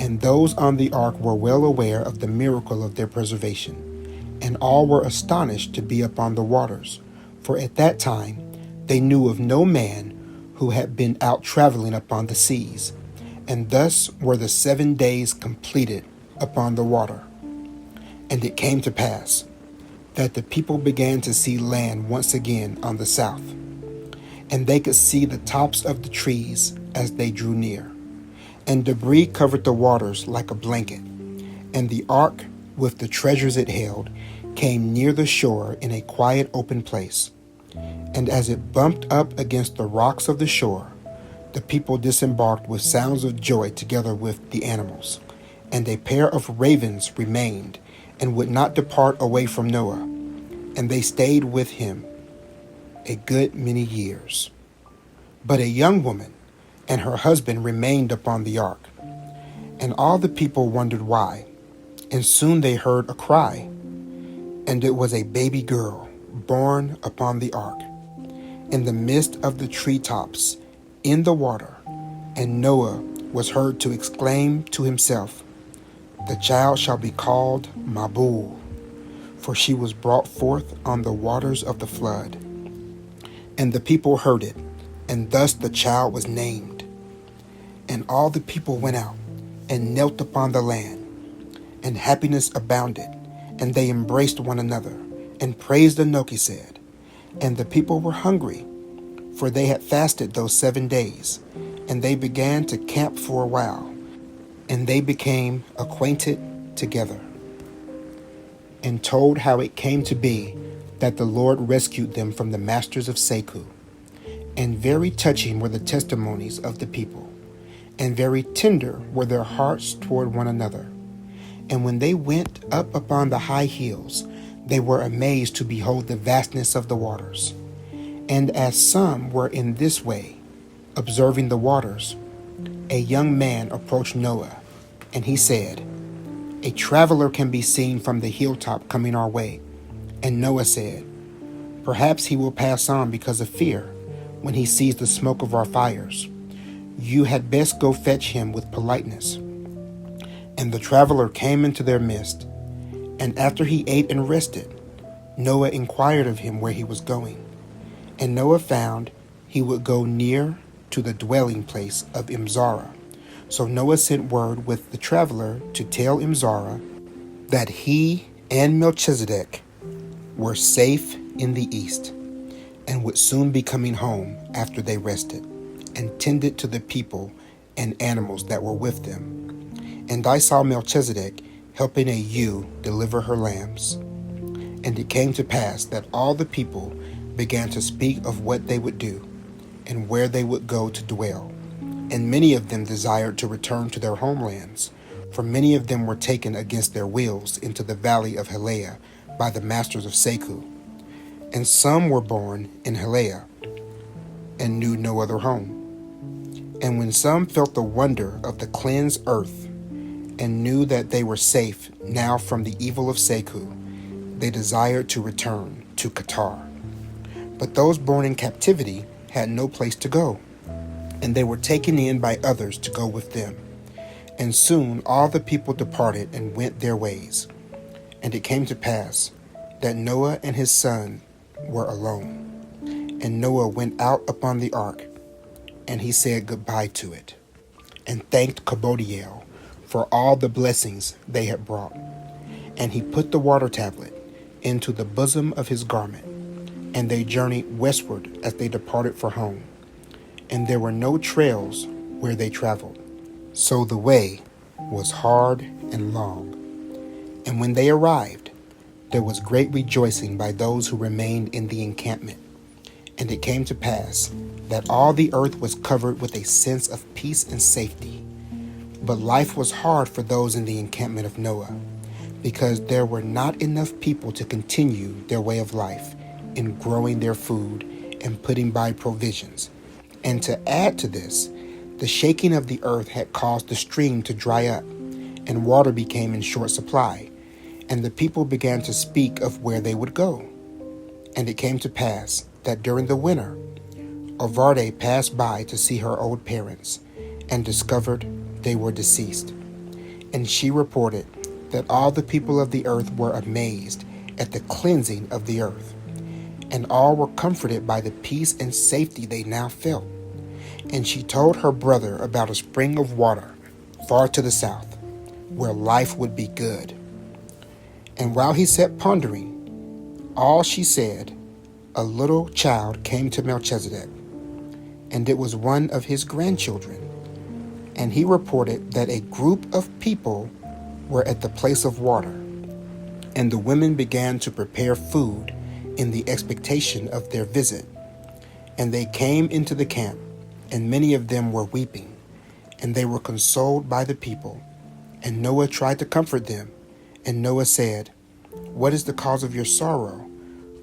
And those on the ark were well aware of the miracle of their preservation, and all were astonished to be upon the waters, for at that time they knew of no man who had been out traveling upon the seas. And thus were the 7 days completed upon the water. And it came to pass that the people began to see land once again on the south, and they could see the tops of the trees as they drew near. And debris covered the waters like a blanket, and the ark, with the treasures it held, came near the shore in a quiet open place. And as it bumped up against the rocks of the shore, the people disembarked with sounds of joy together with the animals. And a pair of ravens remained, and would not depart away from Noah, and they stayed with him a good many years. But a young woman and her husband remained upon the ark. And all the people wondered why. And soon they heard a cry, and it was a baby girl born upon the ark, in the midst of the treetops, in the water. And Noah was heard to exclaim to himself, "The child shall be called Mabul, for she was brought forth on the waters of the flood." And the people heard it, and thus the child was named. And all the people went out and knelt upon the land, and happiness abounded, and they embraced one another, and praised Enoch, said. And the people were hungry, for they had fasted those 7 days, and they began to camp for a while, and they became acquainted together, and told how it came to be that the Lord rescued them from the masters of Seku. And very touching were the testimonies of the people, and very tender were their hearts toward one another. And when they went up upon the high hills, they were amazed to behold the vastness of the waters. And as some were in this way, observing the waters, a young man approached Noah, and he said, "A traveler can be seen from the hilltop coming our way." And Noah said, "Perhaps he will pass on because of fear when he sees the smoke of our fires. You had best go fetch him with politeness." And the traveler came into their midst, and after he ate and rested, Noah inquired of him where he was going. And Noah found he would go near to the dwelling place of Imzara. So Noah sent word with the traveler to tell Imzara that he and Melchizedek were safe in the east, and would soon be coming home after they rested, and tended to the people and animals that were with them. And I saw Melchizedek helping a ewe deliver her lambs. And it came to pass that all the people began to speak of what they would do, and where they would go to dwell. And many of them desired to return to their homelands, for many of them were taken against their wills into the valley of Helea by the masters of Seku. And some were born in Helea, and knew no other home. And when some felt the wonder of the cleansed earth, and knew that they were safe now from the evil of Seku, they desired to return to Qatar. But those born in captivity had no place to go, and they were taken in by others to go with them. And soon all the people departed and went their ways. And it came to pass that Noah and his son were alone. And Noah went out upon the ark, and he said goodbye to it, and thanked Kabodiel for all the blessings they had brought. And he put the water tablet into the bosom of his garment, and they journeyed westward as they departed for home. And there were no trails where they traveled, so the way was hard and long. And when they arrived, there was great rejoicing by those who remained in the encampment. And it came to pass that all the earth was covered with a sense of peace and safety. But life was hard for those in the encampment of Noah, because there were not enough people to continue their way of life in growing their food and putting by provisions. And to add to this, the shaking of the earth had caused the stream to dry up, and water became in short supply, and the people began to speak of where they would go. And it came to pass that during the winter, Arvade passed by to see her old parents, and discovered they were deceased. And she reported that all the people of the earth were amazed at the cleansing of the earth, and all were comforted by the peace and safety they now felt. And she told her brother about a spring of water far to the south, where life would be good. And while he sat pondering all she said, a little child came to Melchizedek, and it was one of his grandchildren. And he reported that a group of people were at the place of water, and the women began to prepare food in the expectation of their visit. And they came into the camp, and many of them were weeping, and they were consoled by the people. And Noah tried to comfort them, and Noah said, "What is the cause of your sorrow?"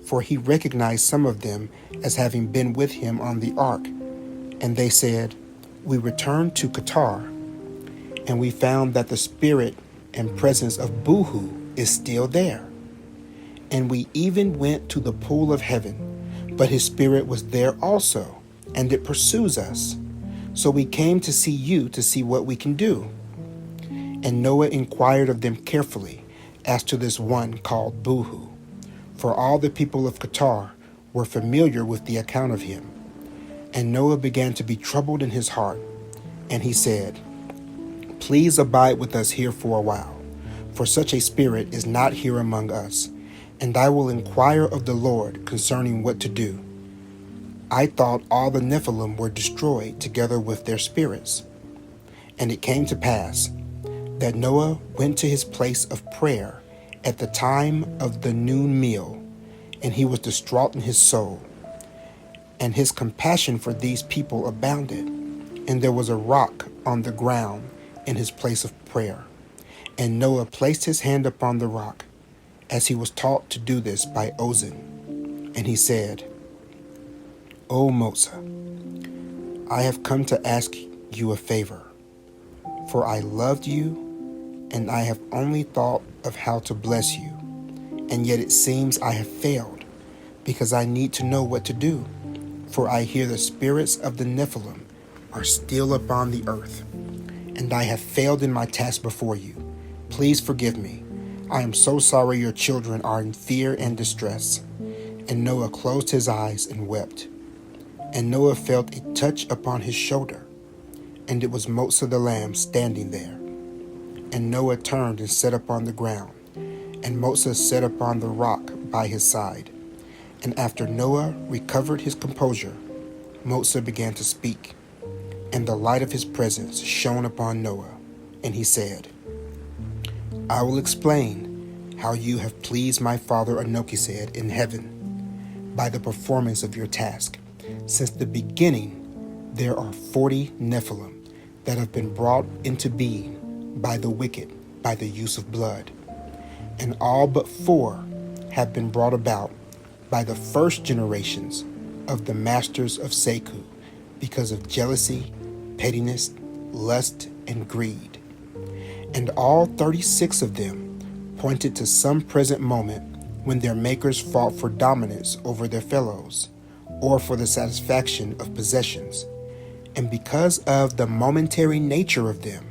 For he recognized some of them as having been with him on the ark. And they said, "We returned to Qatar, and we found that the spirit and presence of Boohoo is still there. And we even went to the pool of heaven, but his spirit was there also, and it pursues us. So we came to see you to see what we can do." And Noah inquired of them carefully as to this one called Boohoo, for all the people of Qatar were familiar with the account of him. And Noah began to be troubled in his heart, and he said, "Please abide with us here for a while, for such a spirit is not here among us, and I will inquire of the Lord concerning what to do. I thought all the Nephilim were destroyed together with their spirits." And it came to pass that Noah went to his place of prayer at the time of the noon meal, and he was distraught in his soul. And his compassion for these people abounded, and there was a rock on the ground in his place of prayer. And Noah placed his hand upon the rock, as he was taught to do this by Ozan. And he said, "O Moses, I have come to ask you a favor, for I loved you, and I have only thought of how to bless you. And yet it seems I have failed, because I need to know what to do. For I hear the spirits of the Nephilim are still upon the earth, and I have failed in my task before you. Please forgive me. I am so sorry your children are in fear and distress." And Noah closed his eyes and wept. And Noah felt a touch upon his shoulder, and it was Moses the lamb standing there. And Noah turned and sat upon the ground, and Moses sat upon the rock by his side. And after Noah recovered his composure, Moses began to speak, and the light of his presence shone upon Noah. And he said, "I will explain how you have pleased my father Anochized in heaven by the performance of your task. Since the beginning, there are 40 Nephilim that have been brought into being by the wicked by the use of blood. And all but 4 have been brought about by the first generations of the masters of Seku, because of jealousy, pettiness, lust, and greed. And all 36 of them pointed to some present moment when their makers fought for dominance over their fellows, or for the satisfaction of possessions. And because of the momentary nature of them,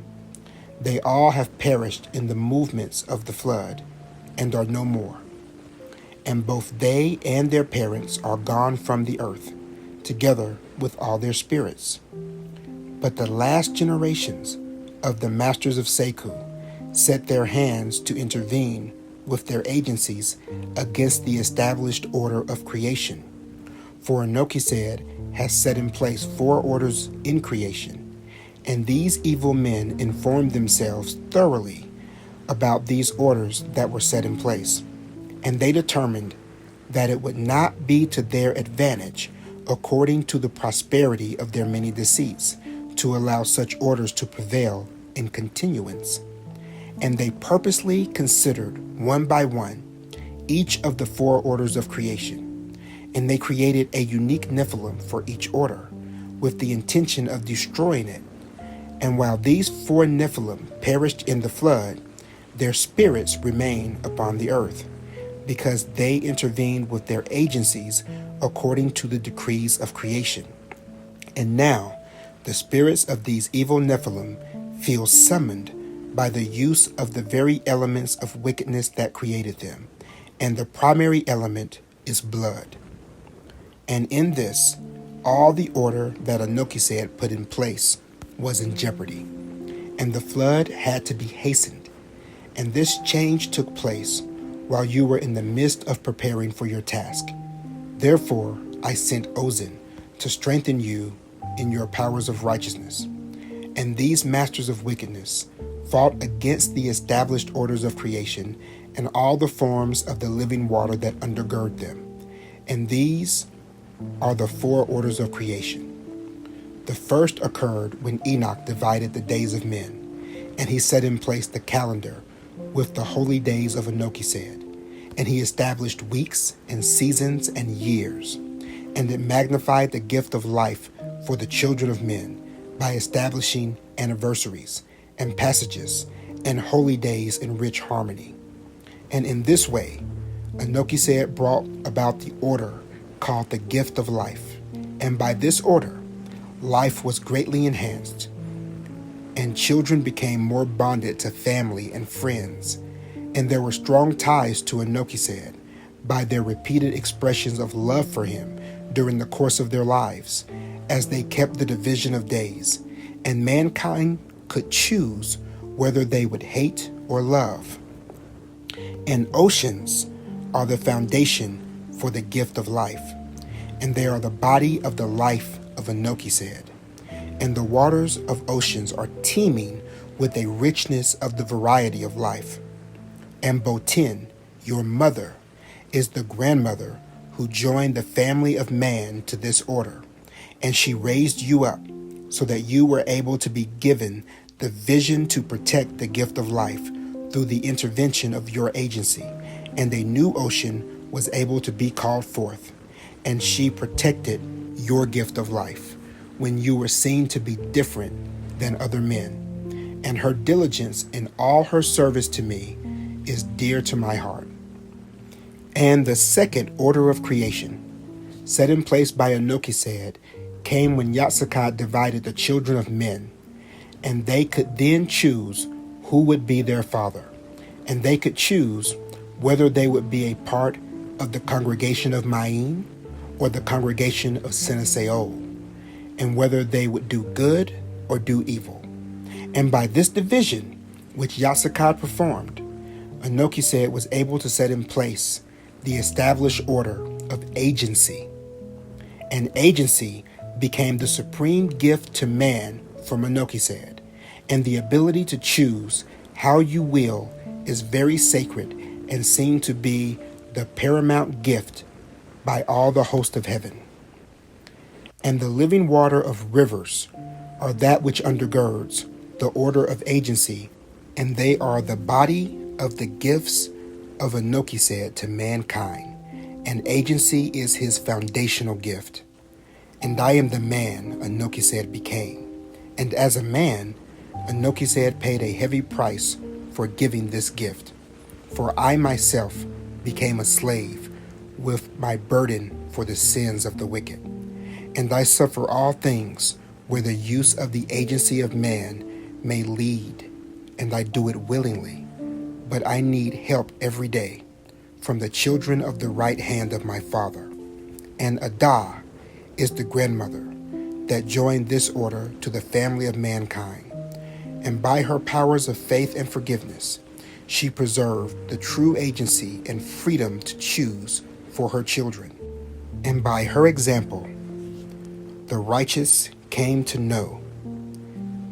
they all have perished in the movements of the flood, and are no more. And both they and their parents are gone from the earth, together with all their spirits. But the last generations of the masters of Seku set their hands to intervene with their agencies against the established order of creation. For Anochized has set in place 4 orders in creation, and these evil men informed themselves thoroughly about these orders that were set in place. And they determined that it would not be to their advantage, according to the prosperity of their many deceits, to allow such orders to prevail in continuance. And they purposely considered one by one each of the 4 orders of creation, and they created a unique Nephilim for each order, with the intention of destroying it. And while these 4 Nephilim perished in the flood, their spirits remain upon the earth, because they intervened with their agencies according to the decrees of creation. And now the spirits of these evil Nephilim feel summoned by the use of the very elements of wickedness that created them, and the primary element is blood. And in this, all the order that Anokised put in place was in jeopardy, and the flood had to be hastened. And this change took place while you were in the midst of preparing for your task. Therefore, I sent Ozin to strengthen you in your powers of righteousness. And these masters of wickedness fought against the established orders of creation and all the forms of the living water that undergird them. And these are the four orders of creation. The first occurred when Enoch divided the days of men, and he set in place the calendar with the holy days of Anokised, and he established weeks and seasons and years, and it magnified the gift of life for the children of men by establishing anniversaries and passages and holy days in rich harmony. And in this way, Anokised brought about the order called the gift of life, and by this order, life was greatly enhanced, and children became more bonded to family and friends, and there were strong ties to Anokised by their repeated expressions of love for him during the course of their lives, as they kept the division of days, and mankind could choose whether they would hate or love. And oceans are the foundation for the gift of life, and they are the body of the life of Anokised. And the waters of oceans are teeming with a richness of the variety of life. And Botin, your mother, is the grandmother who joined the family of man to this order, and she raised you up so that you were able to be given the vision to protect the gift of life through the intervention of your agency, and a new ocean was able to be called forth, and she protected your gift of life when you were seen to be different than other men, and her diligence in all her service to me is dear to my heart. And the second order of creation, set in place by Anokised, came when Yatsakad divided the children of men, and they could then choose who would be their father, and they could choose whether they would be a part of the congregation of Maim or the congregation of Seneseol, and whether they would do good or do evil. And by this division, which Yatsakad performed, Anokised was able to set in place the established order of agency. And agency became the supreme gift to man from Anokised, and the ability to choose how you will is very sacred and seen to be the paramount gift by all the host of heaven. And the living water of rivers are that which undergirds the order of agency, and they are the body of the gifts of Anokised to mankind, and agency is his foundational gift. And I am the man Anokised became, and as a man, Anokised paid a heavy price for giving this gift, for I myself became a slave with my burden for the sins of the wicked. And I suffer all things where the use of the agency of man may lead, and I do it willingly. But I need help every day from the children of the right hand of my father. And Adah is the grandmother that joined this order to the family of mankind. And by her powers of faith and forgiveness, she preserved the true agency and freedom to choose for her children. And by her example, the righteous came to know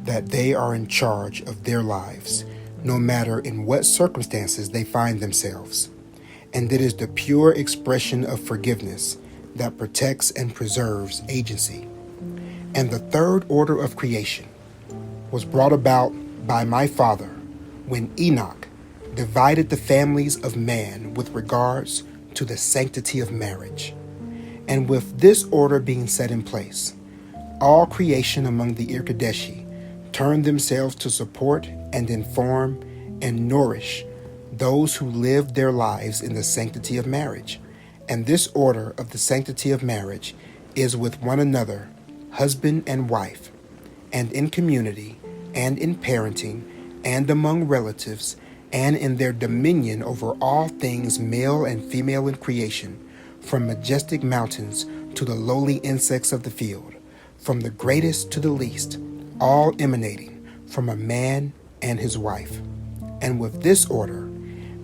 that they are in charge of their lives, no matter in what circumstances they find themselves. And it is the pure expression of forgiveness that protects and preserves agency. And the third order of creation was brought about by my father when Enoch divided the families of man with regards to the sanctity of marriage. And with this order being set in place, all creation among the Irkadeshi turned themselves to support and inform and nourish those who lived their lives in the sanctity of marriage. And this order of the sanctity of marriage is with one another, husband and wife, and in community, and in parenting, and among relatives, and in their dominion over all things male and female in creation, from majestic mountains to the lowly insects of the field, from the greatest to the least, all emanating from a man and his wife. And with this order,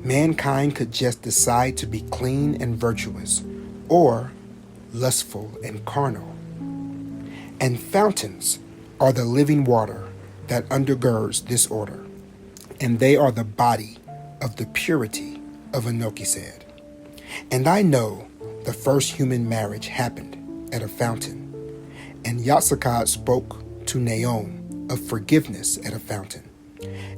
mankind could just decide to be clean and virtuous, or lustful and carnal. And fountains are the living water that undergirds this order, and they are the body of the purity of Anokised. And I know the first human marriage happened at a fountain, and Yatsakad spoke to Naom of forgiveness at a fountain.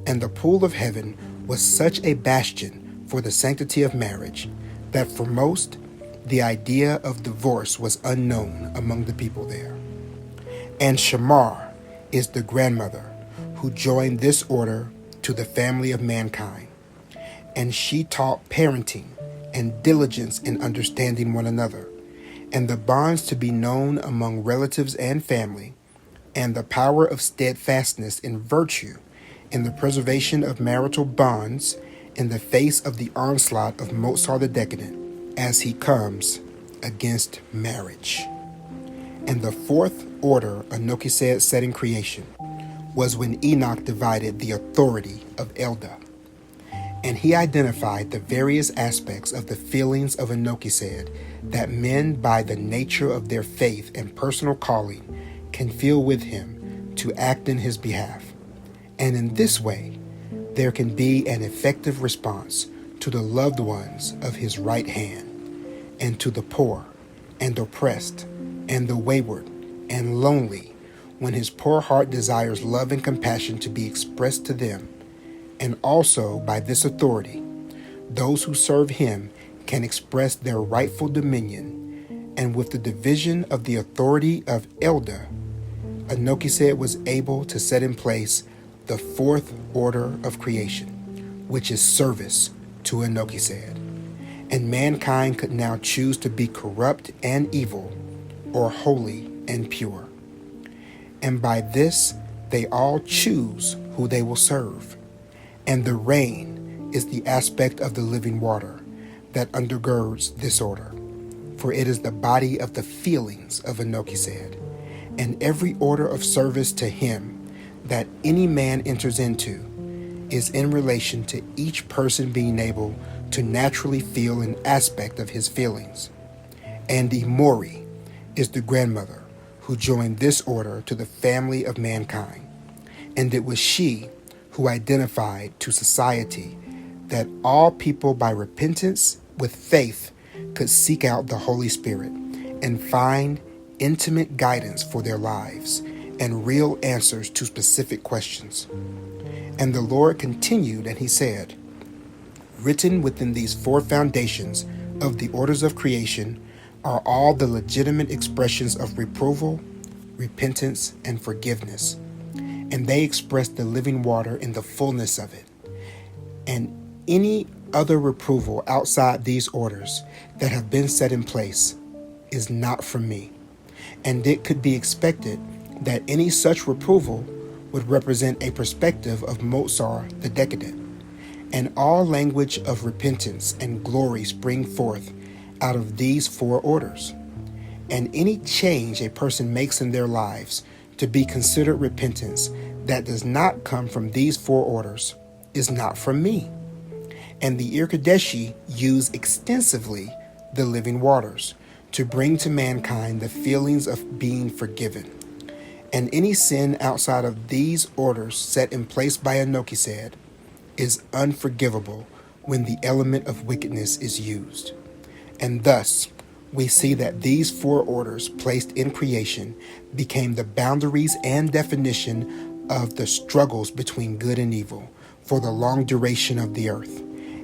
And the pool of heaven was such a bastion for the sanctity of marriage that for most, the idea of divorce was unknown among the people there. And Shamar is the grandmother who joined this order to the family of mankind, and she taught parenting and diligence in understanding one another, and the bonds to be known among relatives and family, and the power of steadfastness in virtue in the preservation of marital bonds in the face of the onslaught of Mozart the Decadent as he comes against marriage. And the fourth order Anokised set in creation was when Enoch divided the authority of Elda. And he identified the various aspects of the feelings of Anokised that men, by the nature of their faith and personal calling, can feel with him to act in his behalf. And in this way, there can be an effective response to the loved ones of his right hand, and to the poor and oppressed and the wayward and lonely, when his poor heart desires love and compassion to be expressed to them. And also by this authority, those who serve him can express their rightful dominion. And with the division of the authority of Elda, Anokised was able to set in place the fourth order of creation, which is service to Anokised. And mankind could now choose to be corrupt and evil, or holy and pure. And by this, they all choose who they will serve. And the rain is the aspect of the living water that undergirds this order, for it is the body of the feelings of Anokised. And every order of service to him that any man enters into is in relation to each person being able to naturally feel an aspect of his feelings. And Imori is the grandmother who joined this order to the family of mankind. And it was she who identified to society that all people by repentance with faith could seek out the Holy Spirit and find intimate guidance for their lives and real answers to specific questions. And the Lord continued, and he said, written within these four foundations of the orders of creation are all the legitimate expressions of reproval, repentance, and forgiveness. And they express the living water in the fullness of it. And any other reproval outside these orders that have been set in place is not from me. And it could be expected that any such reproval would represent a perspective of Mozart the Decadent. And all language of repentance and glory spring forth out of these four orders. And any change a person makes in their lives to be considered repentance that does not come from these four orders is not from me. And the Irkadeshi use extensively the living waters to bring to mankind the feelings of being forgiven. And any sin outside of these orders set in place by Anokised is unforgivable when the element of wickedness is used. And thus, we see that these four orders placed in creation became the boundaries and definition of the struggles between good and evil for the long duration of the earth.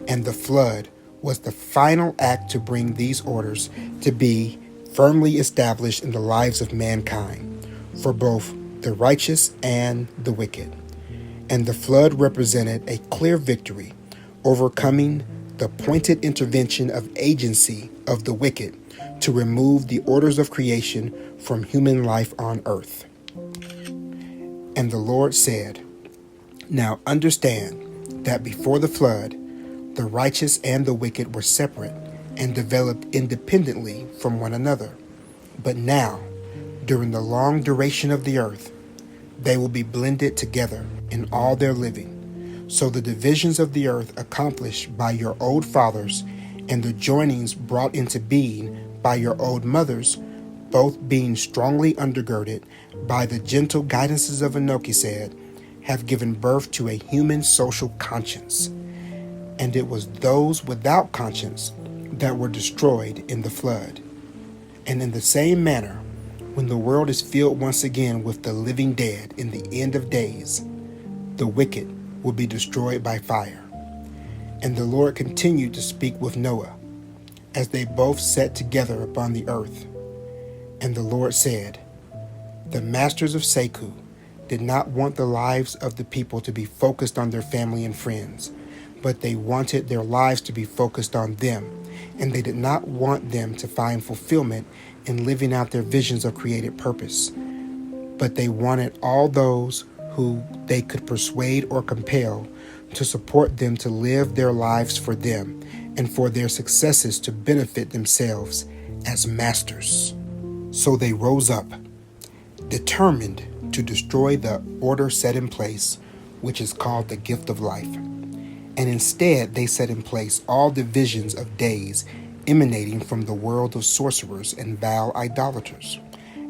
And the flood was the final act to bring these orders to be firmly established in the lives of mankind, for both the righteous and the wicked. And the flood represented a clear victory, overcoming the pointed intervention of agency of the wicked to remove the orders of creation from human life on earth. And the Lord said, Now understand that before the flood, the righteous and the wicked were separate and developed independently from one another. But now, during the long duration of the earth, they will be blended together in all their living. So the divisions of the earth accomplished by your old fathers and the joinings brought into being by your old mothers, both being strongly undergirded by the gentle guidances of Enoki, have given birth to a human social conscience. And it was those without conscience that were destroyed in the flood. And in the same manner, when the world is filled once again with the living dead in the end of days, the wicked will be destroyed by fire. And the Lord continued to speak with Noah, as they both sat together upon the earth. And the Lord said, the masters of Seku did not want the lives of the people to be focused on their family and friends, but they wanted their lives to be focused on them, and they did not want them to find fulfillment in living out their visions of created purpose. But they wanted all those who they could persuade or compel to support them to live their lives for them and for their successes to benefit themselves as masters. So they rose up, determined to destroy the order set in place, which is called the gift of life. And instead they set in place all divisions of days emanating from the world of sorcerers and vile idolaters,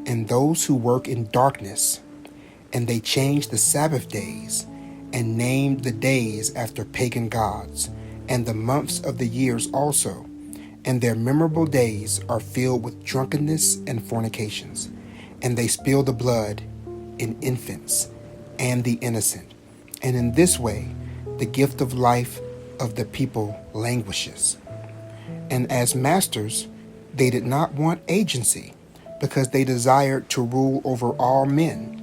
and those who work in darkness. And they changed the Sabbath days, and named the days after pagan gods, and the months of the years also. And their memorable days are filled with drunkenness and fornications. And they spill the blood in infants and the innocent. And in this way, the gift of life of the people languishes. And as masters, they did not want agency, because they desired to rule over all men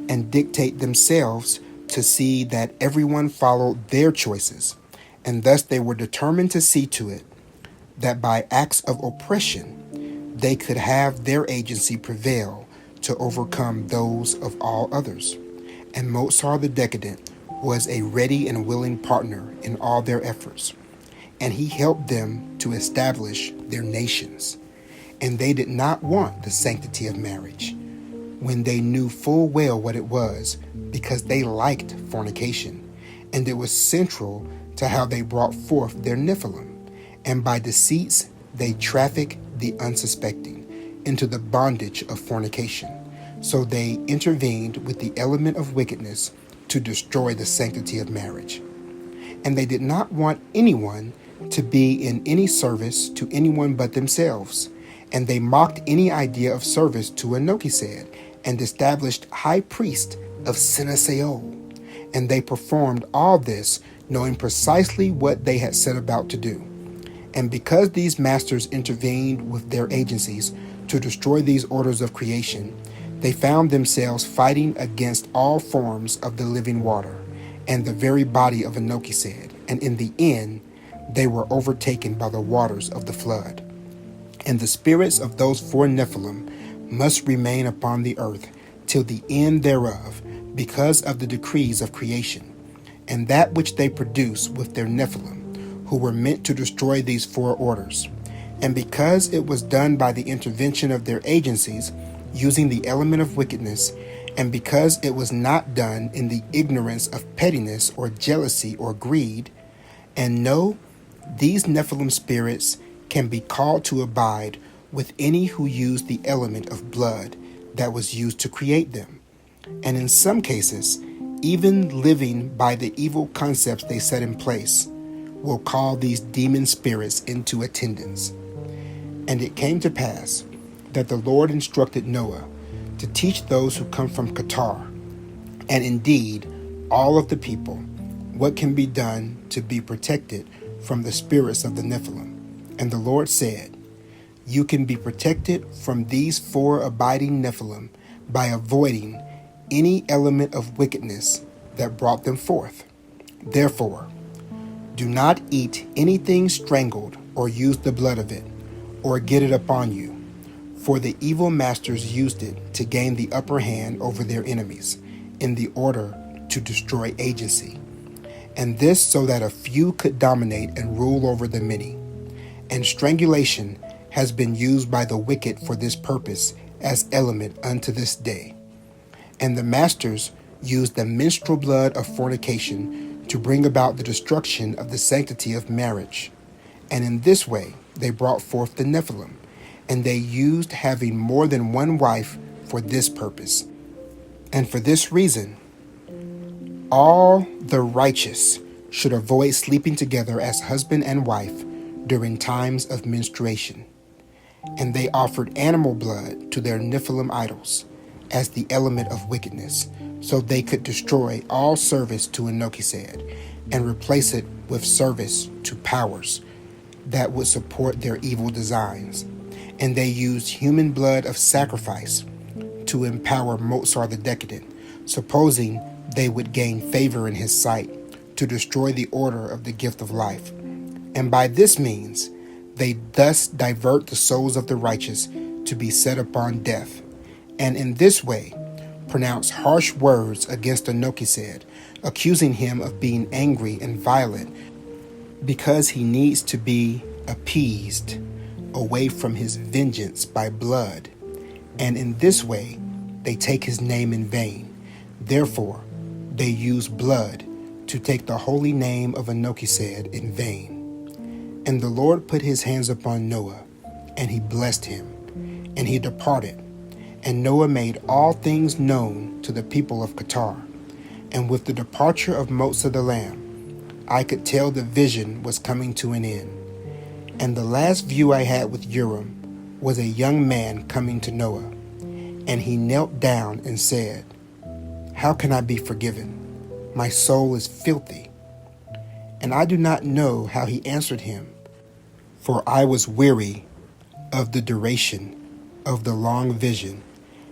and dictate themselves to see that everyone followed their choices. And thus they were determined to see to it that by acts of oppression, they could have their agency prevail to overcome those of all others. And Mozart the Decadent was a ready and willing partner in all their efforts, and he helped them to establish their nations. And they did not want the sanctity of marriage, when they knew full well what it was, because they liked fornication, and it was central to how they brought forth their Nephilim. And by deceits they traffic the unsuspecting into the bondage of fornication. So they intervened with the element of wickedness to destroy the sanctity of marriage. And they did not want anyone to be in any service to anyone but themselves. And they mocked any idea of service to Enoki, and established high priest of Senaseo. And they performed all this, knowing precisely what they had set about to do. And because these masters intervened with their agencies to destroy these orders of creation, they found themselves fighting against all forms of the living water and the very body of Enoki, and in the end, they were overtaken by the waters of the flood. And the spirits of those four Nephilim must remain upon the earth till the end thereof, because of the decrees of creation, and that which they produce with their Nephilim, who were meant to destroy these four orders. And because it was done by the intervention of their agencies, using the element of wickedness, and because it was not done in the ignorance of pettiness or jealousy or greed. And no, these Nephilim spirits can be called to abide with any who use the element of blood that was used to create them, and in some cases, even living by the evil concepts they set in place, will call these demon spirits into attendance. And it came to pass that the Lord instructed Noah to teach those who come from Qatar, and indeed all of the people, what can be done to be protected from the spirits of the Nephilim. And the Lord said, you can be protected from these four abiding Nephilim by avoiding any element of wickedness that brought them forth. Therefore, do not eat anything strangled or use the blood of it, or get it upon you. For the evil masters used it to gain the upper hand over their enemies, in the order to destroy agency, and this so that a few could dominate and rule over the many. And strangulation has been used by the wicked for this purpose as element unto this day. And the masters used the menstrual blood of fornication to bring about the destruction of the sanctity of marriage. And in this way they brought forth the Nephilim, and they used having more than one wife for this purpose. And for this reason, all the righteous should avoid sleeping together as husband and wife during times of menstruation. And they offered animal blood to their Nephilim idols as the element of wickedness, so they could destroy all service to Enochesed and replace it with service to powers that would support their evil designs. And they used human blood of sacrifice to empower Mozart the Decadent, supposing they would gain favor in his sight to destroy the order of the gift of life. And by this means, they thus divert the souls of the righteous to be set upon death, and in this way pronounce harsh words against Enochesed, accusing him of being angry and violent because he needs to be appeased away from his vengeance by blood. And in this way they take his name in vain. Therefore they use blood to take the holy name of Enochesed in vain. And the Lord put his hands upon Noah, and he blessed him, and he departed. And Noah made all things known to the people of Qatar. And with the departure of Mozart the Lamb, I could tell the vision was coming to an end. And the last view I had with Urim was a young man coming to Noah, and he knelt down and said, "How can I be forgiven? My soul is filthy." And I do not know how he answered him, for I was weary of the duration of the long vision,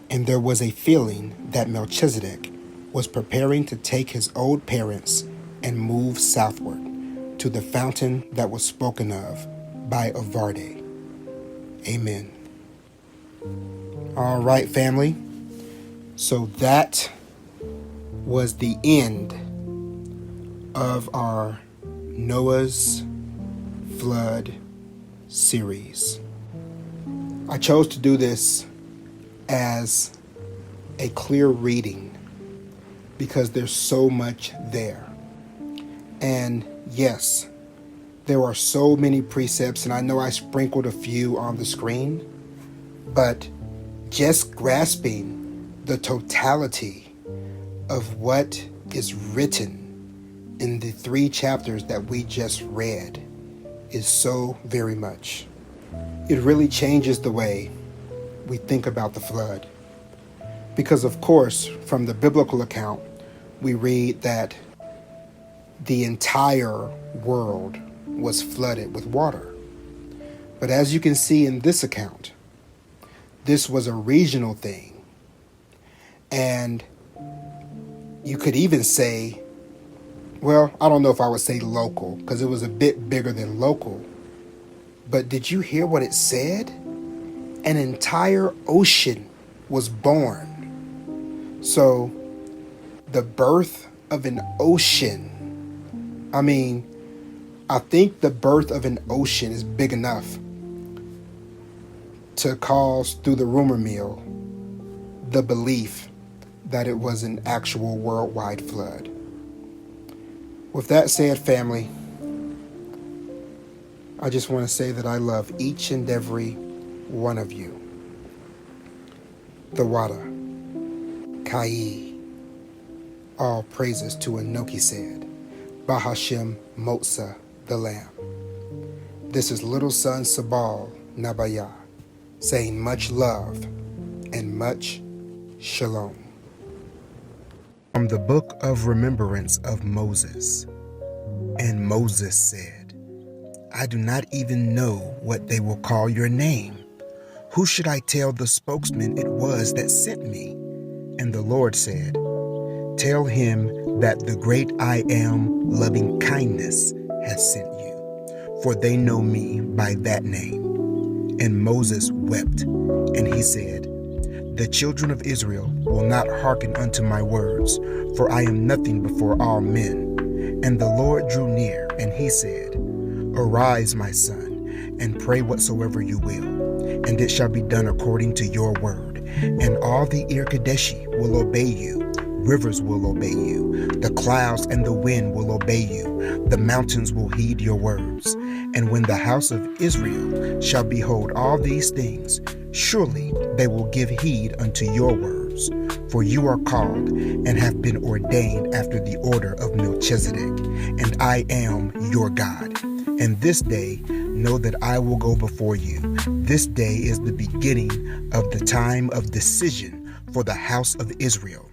and there was a feeling that Melchizedek was preparing to take his old parents and move southward to the fountain that was spoken of by Avarde. Amen. All right, family. So that was the end of our Noah's Flood series. I chose to do this as a clear reading because there's so much there. And yes, there are so many precepts, and I know I sprinkled a few on the screen, but just grasping the totality of what is written in the 3 chapters that we just read is so very much. It really changes the way we think about the flood. Because of course, from the biblical account, we read that the entire world was flooded with water. But as you can see in this account, this was a regional thing. And you could even say, well, I don't know if I would say local, because it was a bit bigger than local. But did you hear what it said? An entire ocean was born. So the birth of an ocean, I think the birth of an ocean is big enough to cause, through the rumor mill, the belief that it was an actual worldwide flood. With that said, family, I just want to say that I love each and every one of you. The Wada, Kai, all praises to Enochesed, Bahashem Motsa the Lamb. This is little son Sabal, Nabaya, saying much love and much shalom. From the book of remembrance of Moses. And Moses said, I do not even know what they will call your name. Who should I tell the spokesman it was that sent me? And the Lord said, tell him that the great I am loving kindness has sent you, for they know me by that name. And Moses wept, and he said, the children of Israel will not hearken unto my words, for I am nothing before all men. And the Lord drew near, and he said, Arise, my son, and pray whatsoever you will, and it shall be done according to your word. And all the Kadeshi will obey you. Rivers will obey you. The clouds and the wind will obey you. The mountains will heed your words. And when the house of Israel shall behold all these things, surely they will give heed unto your words. For you are called and have been ordained after the order of Melchizedek, and I am your God. And this day know that I will go before you. This day is the beginning of the time of decision for the house of Israel.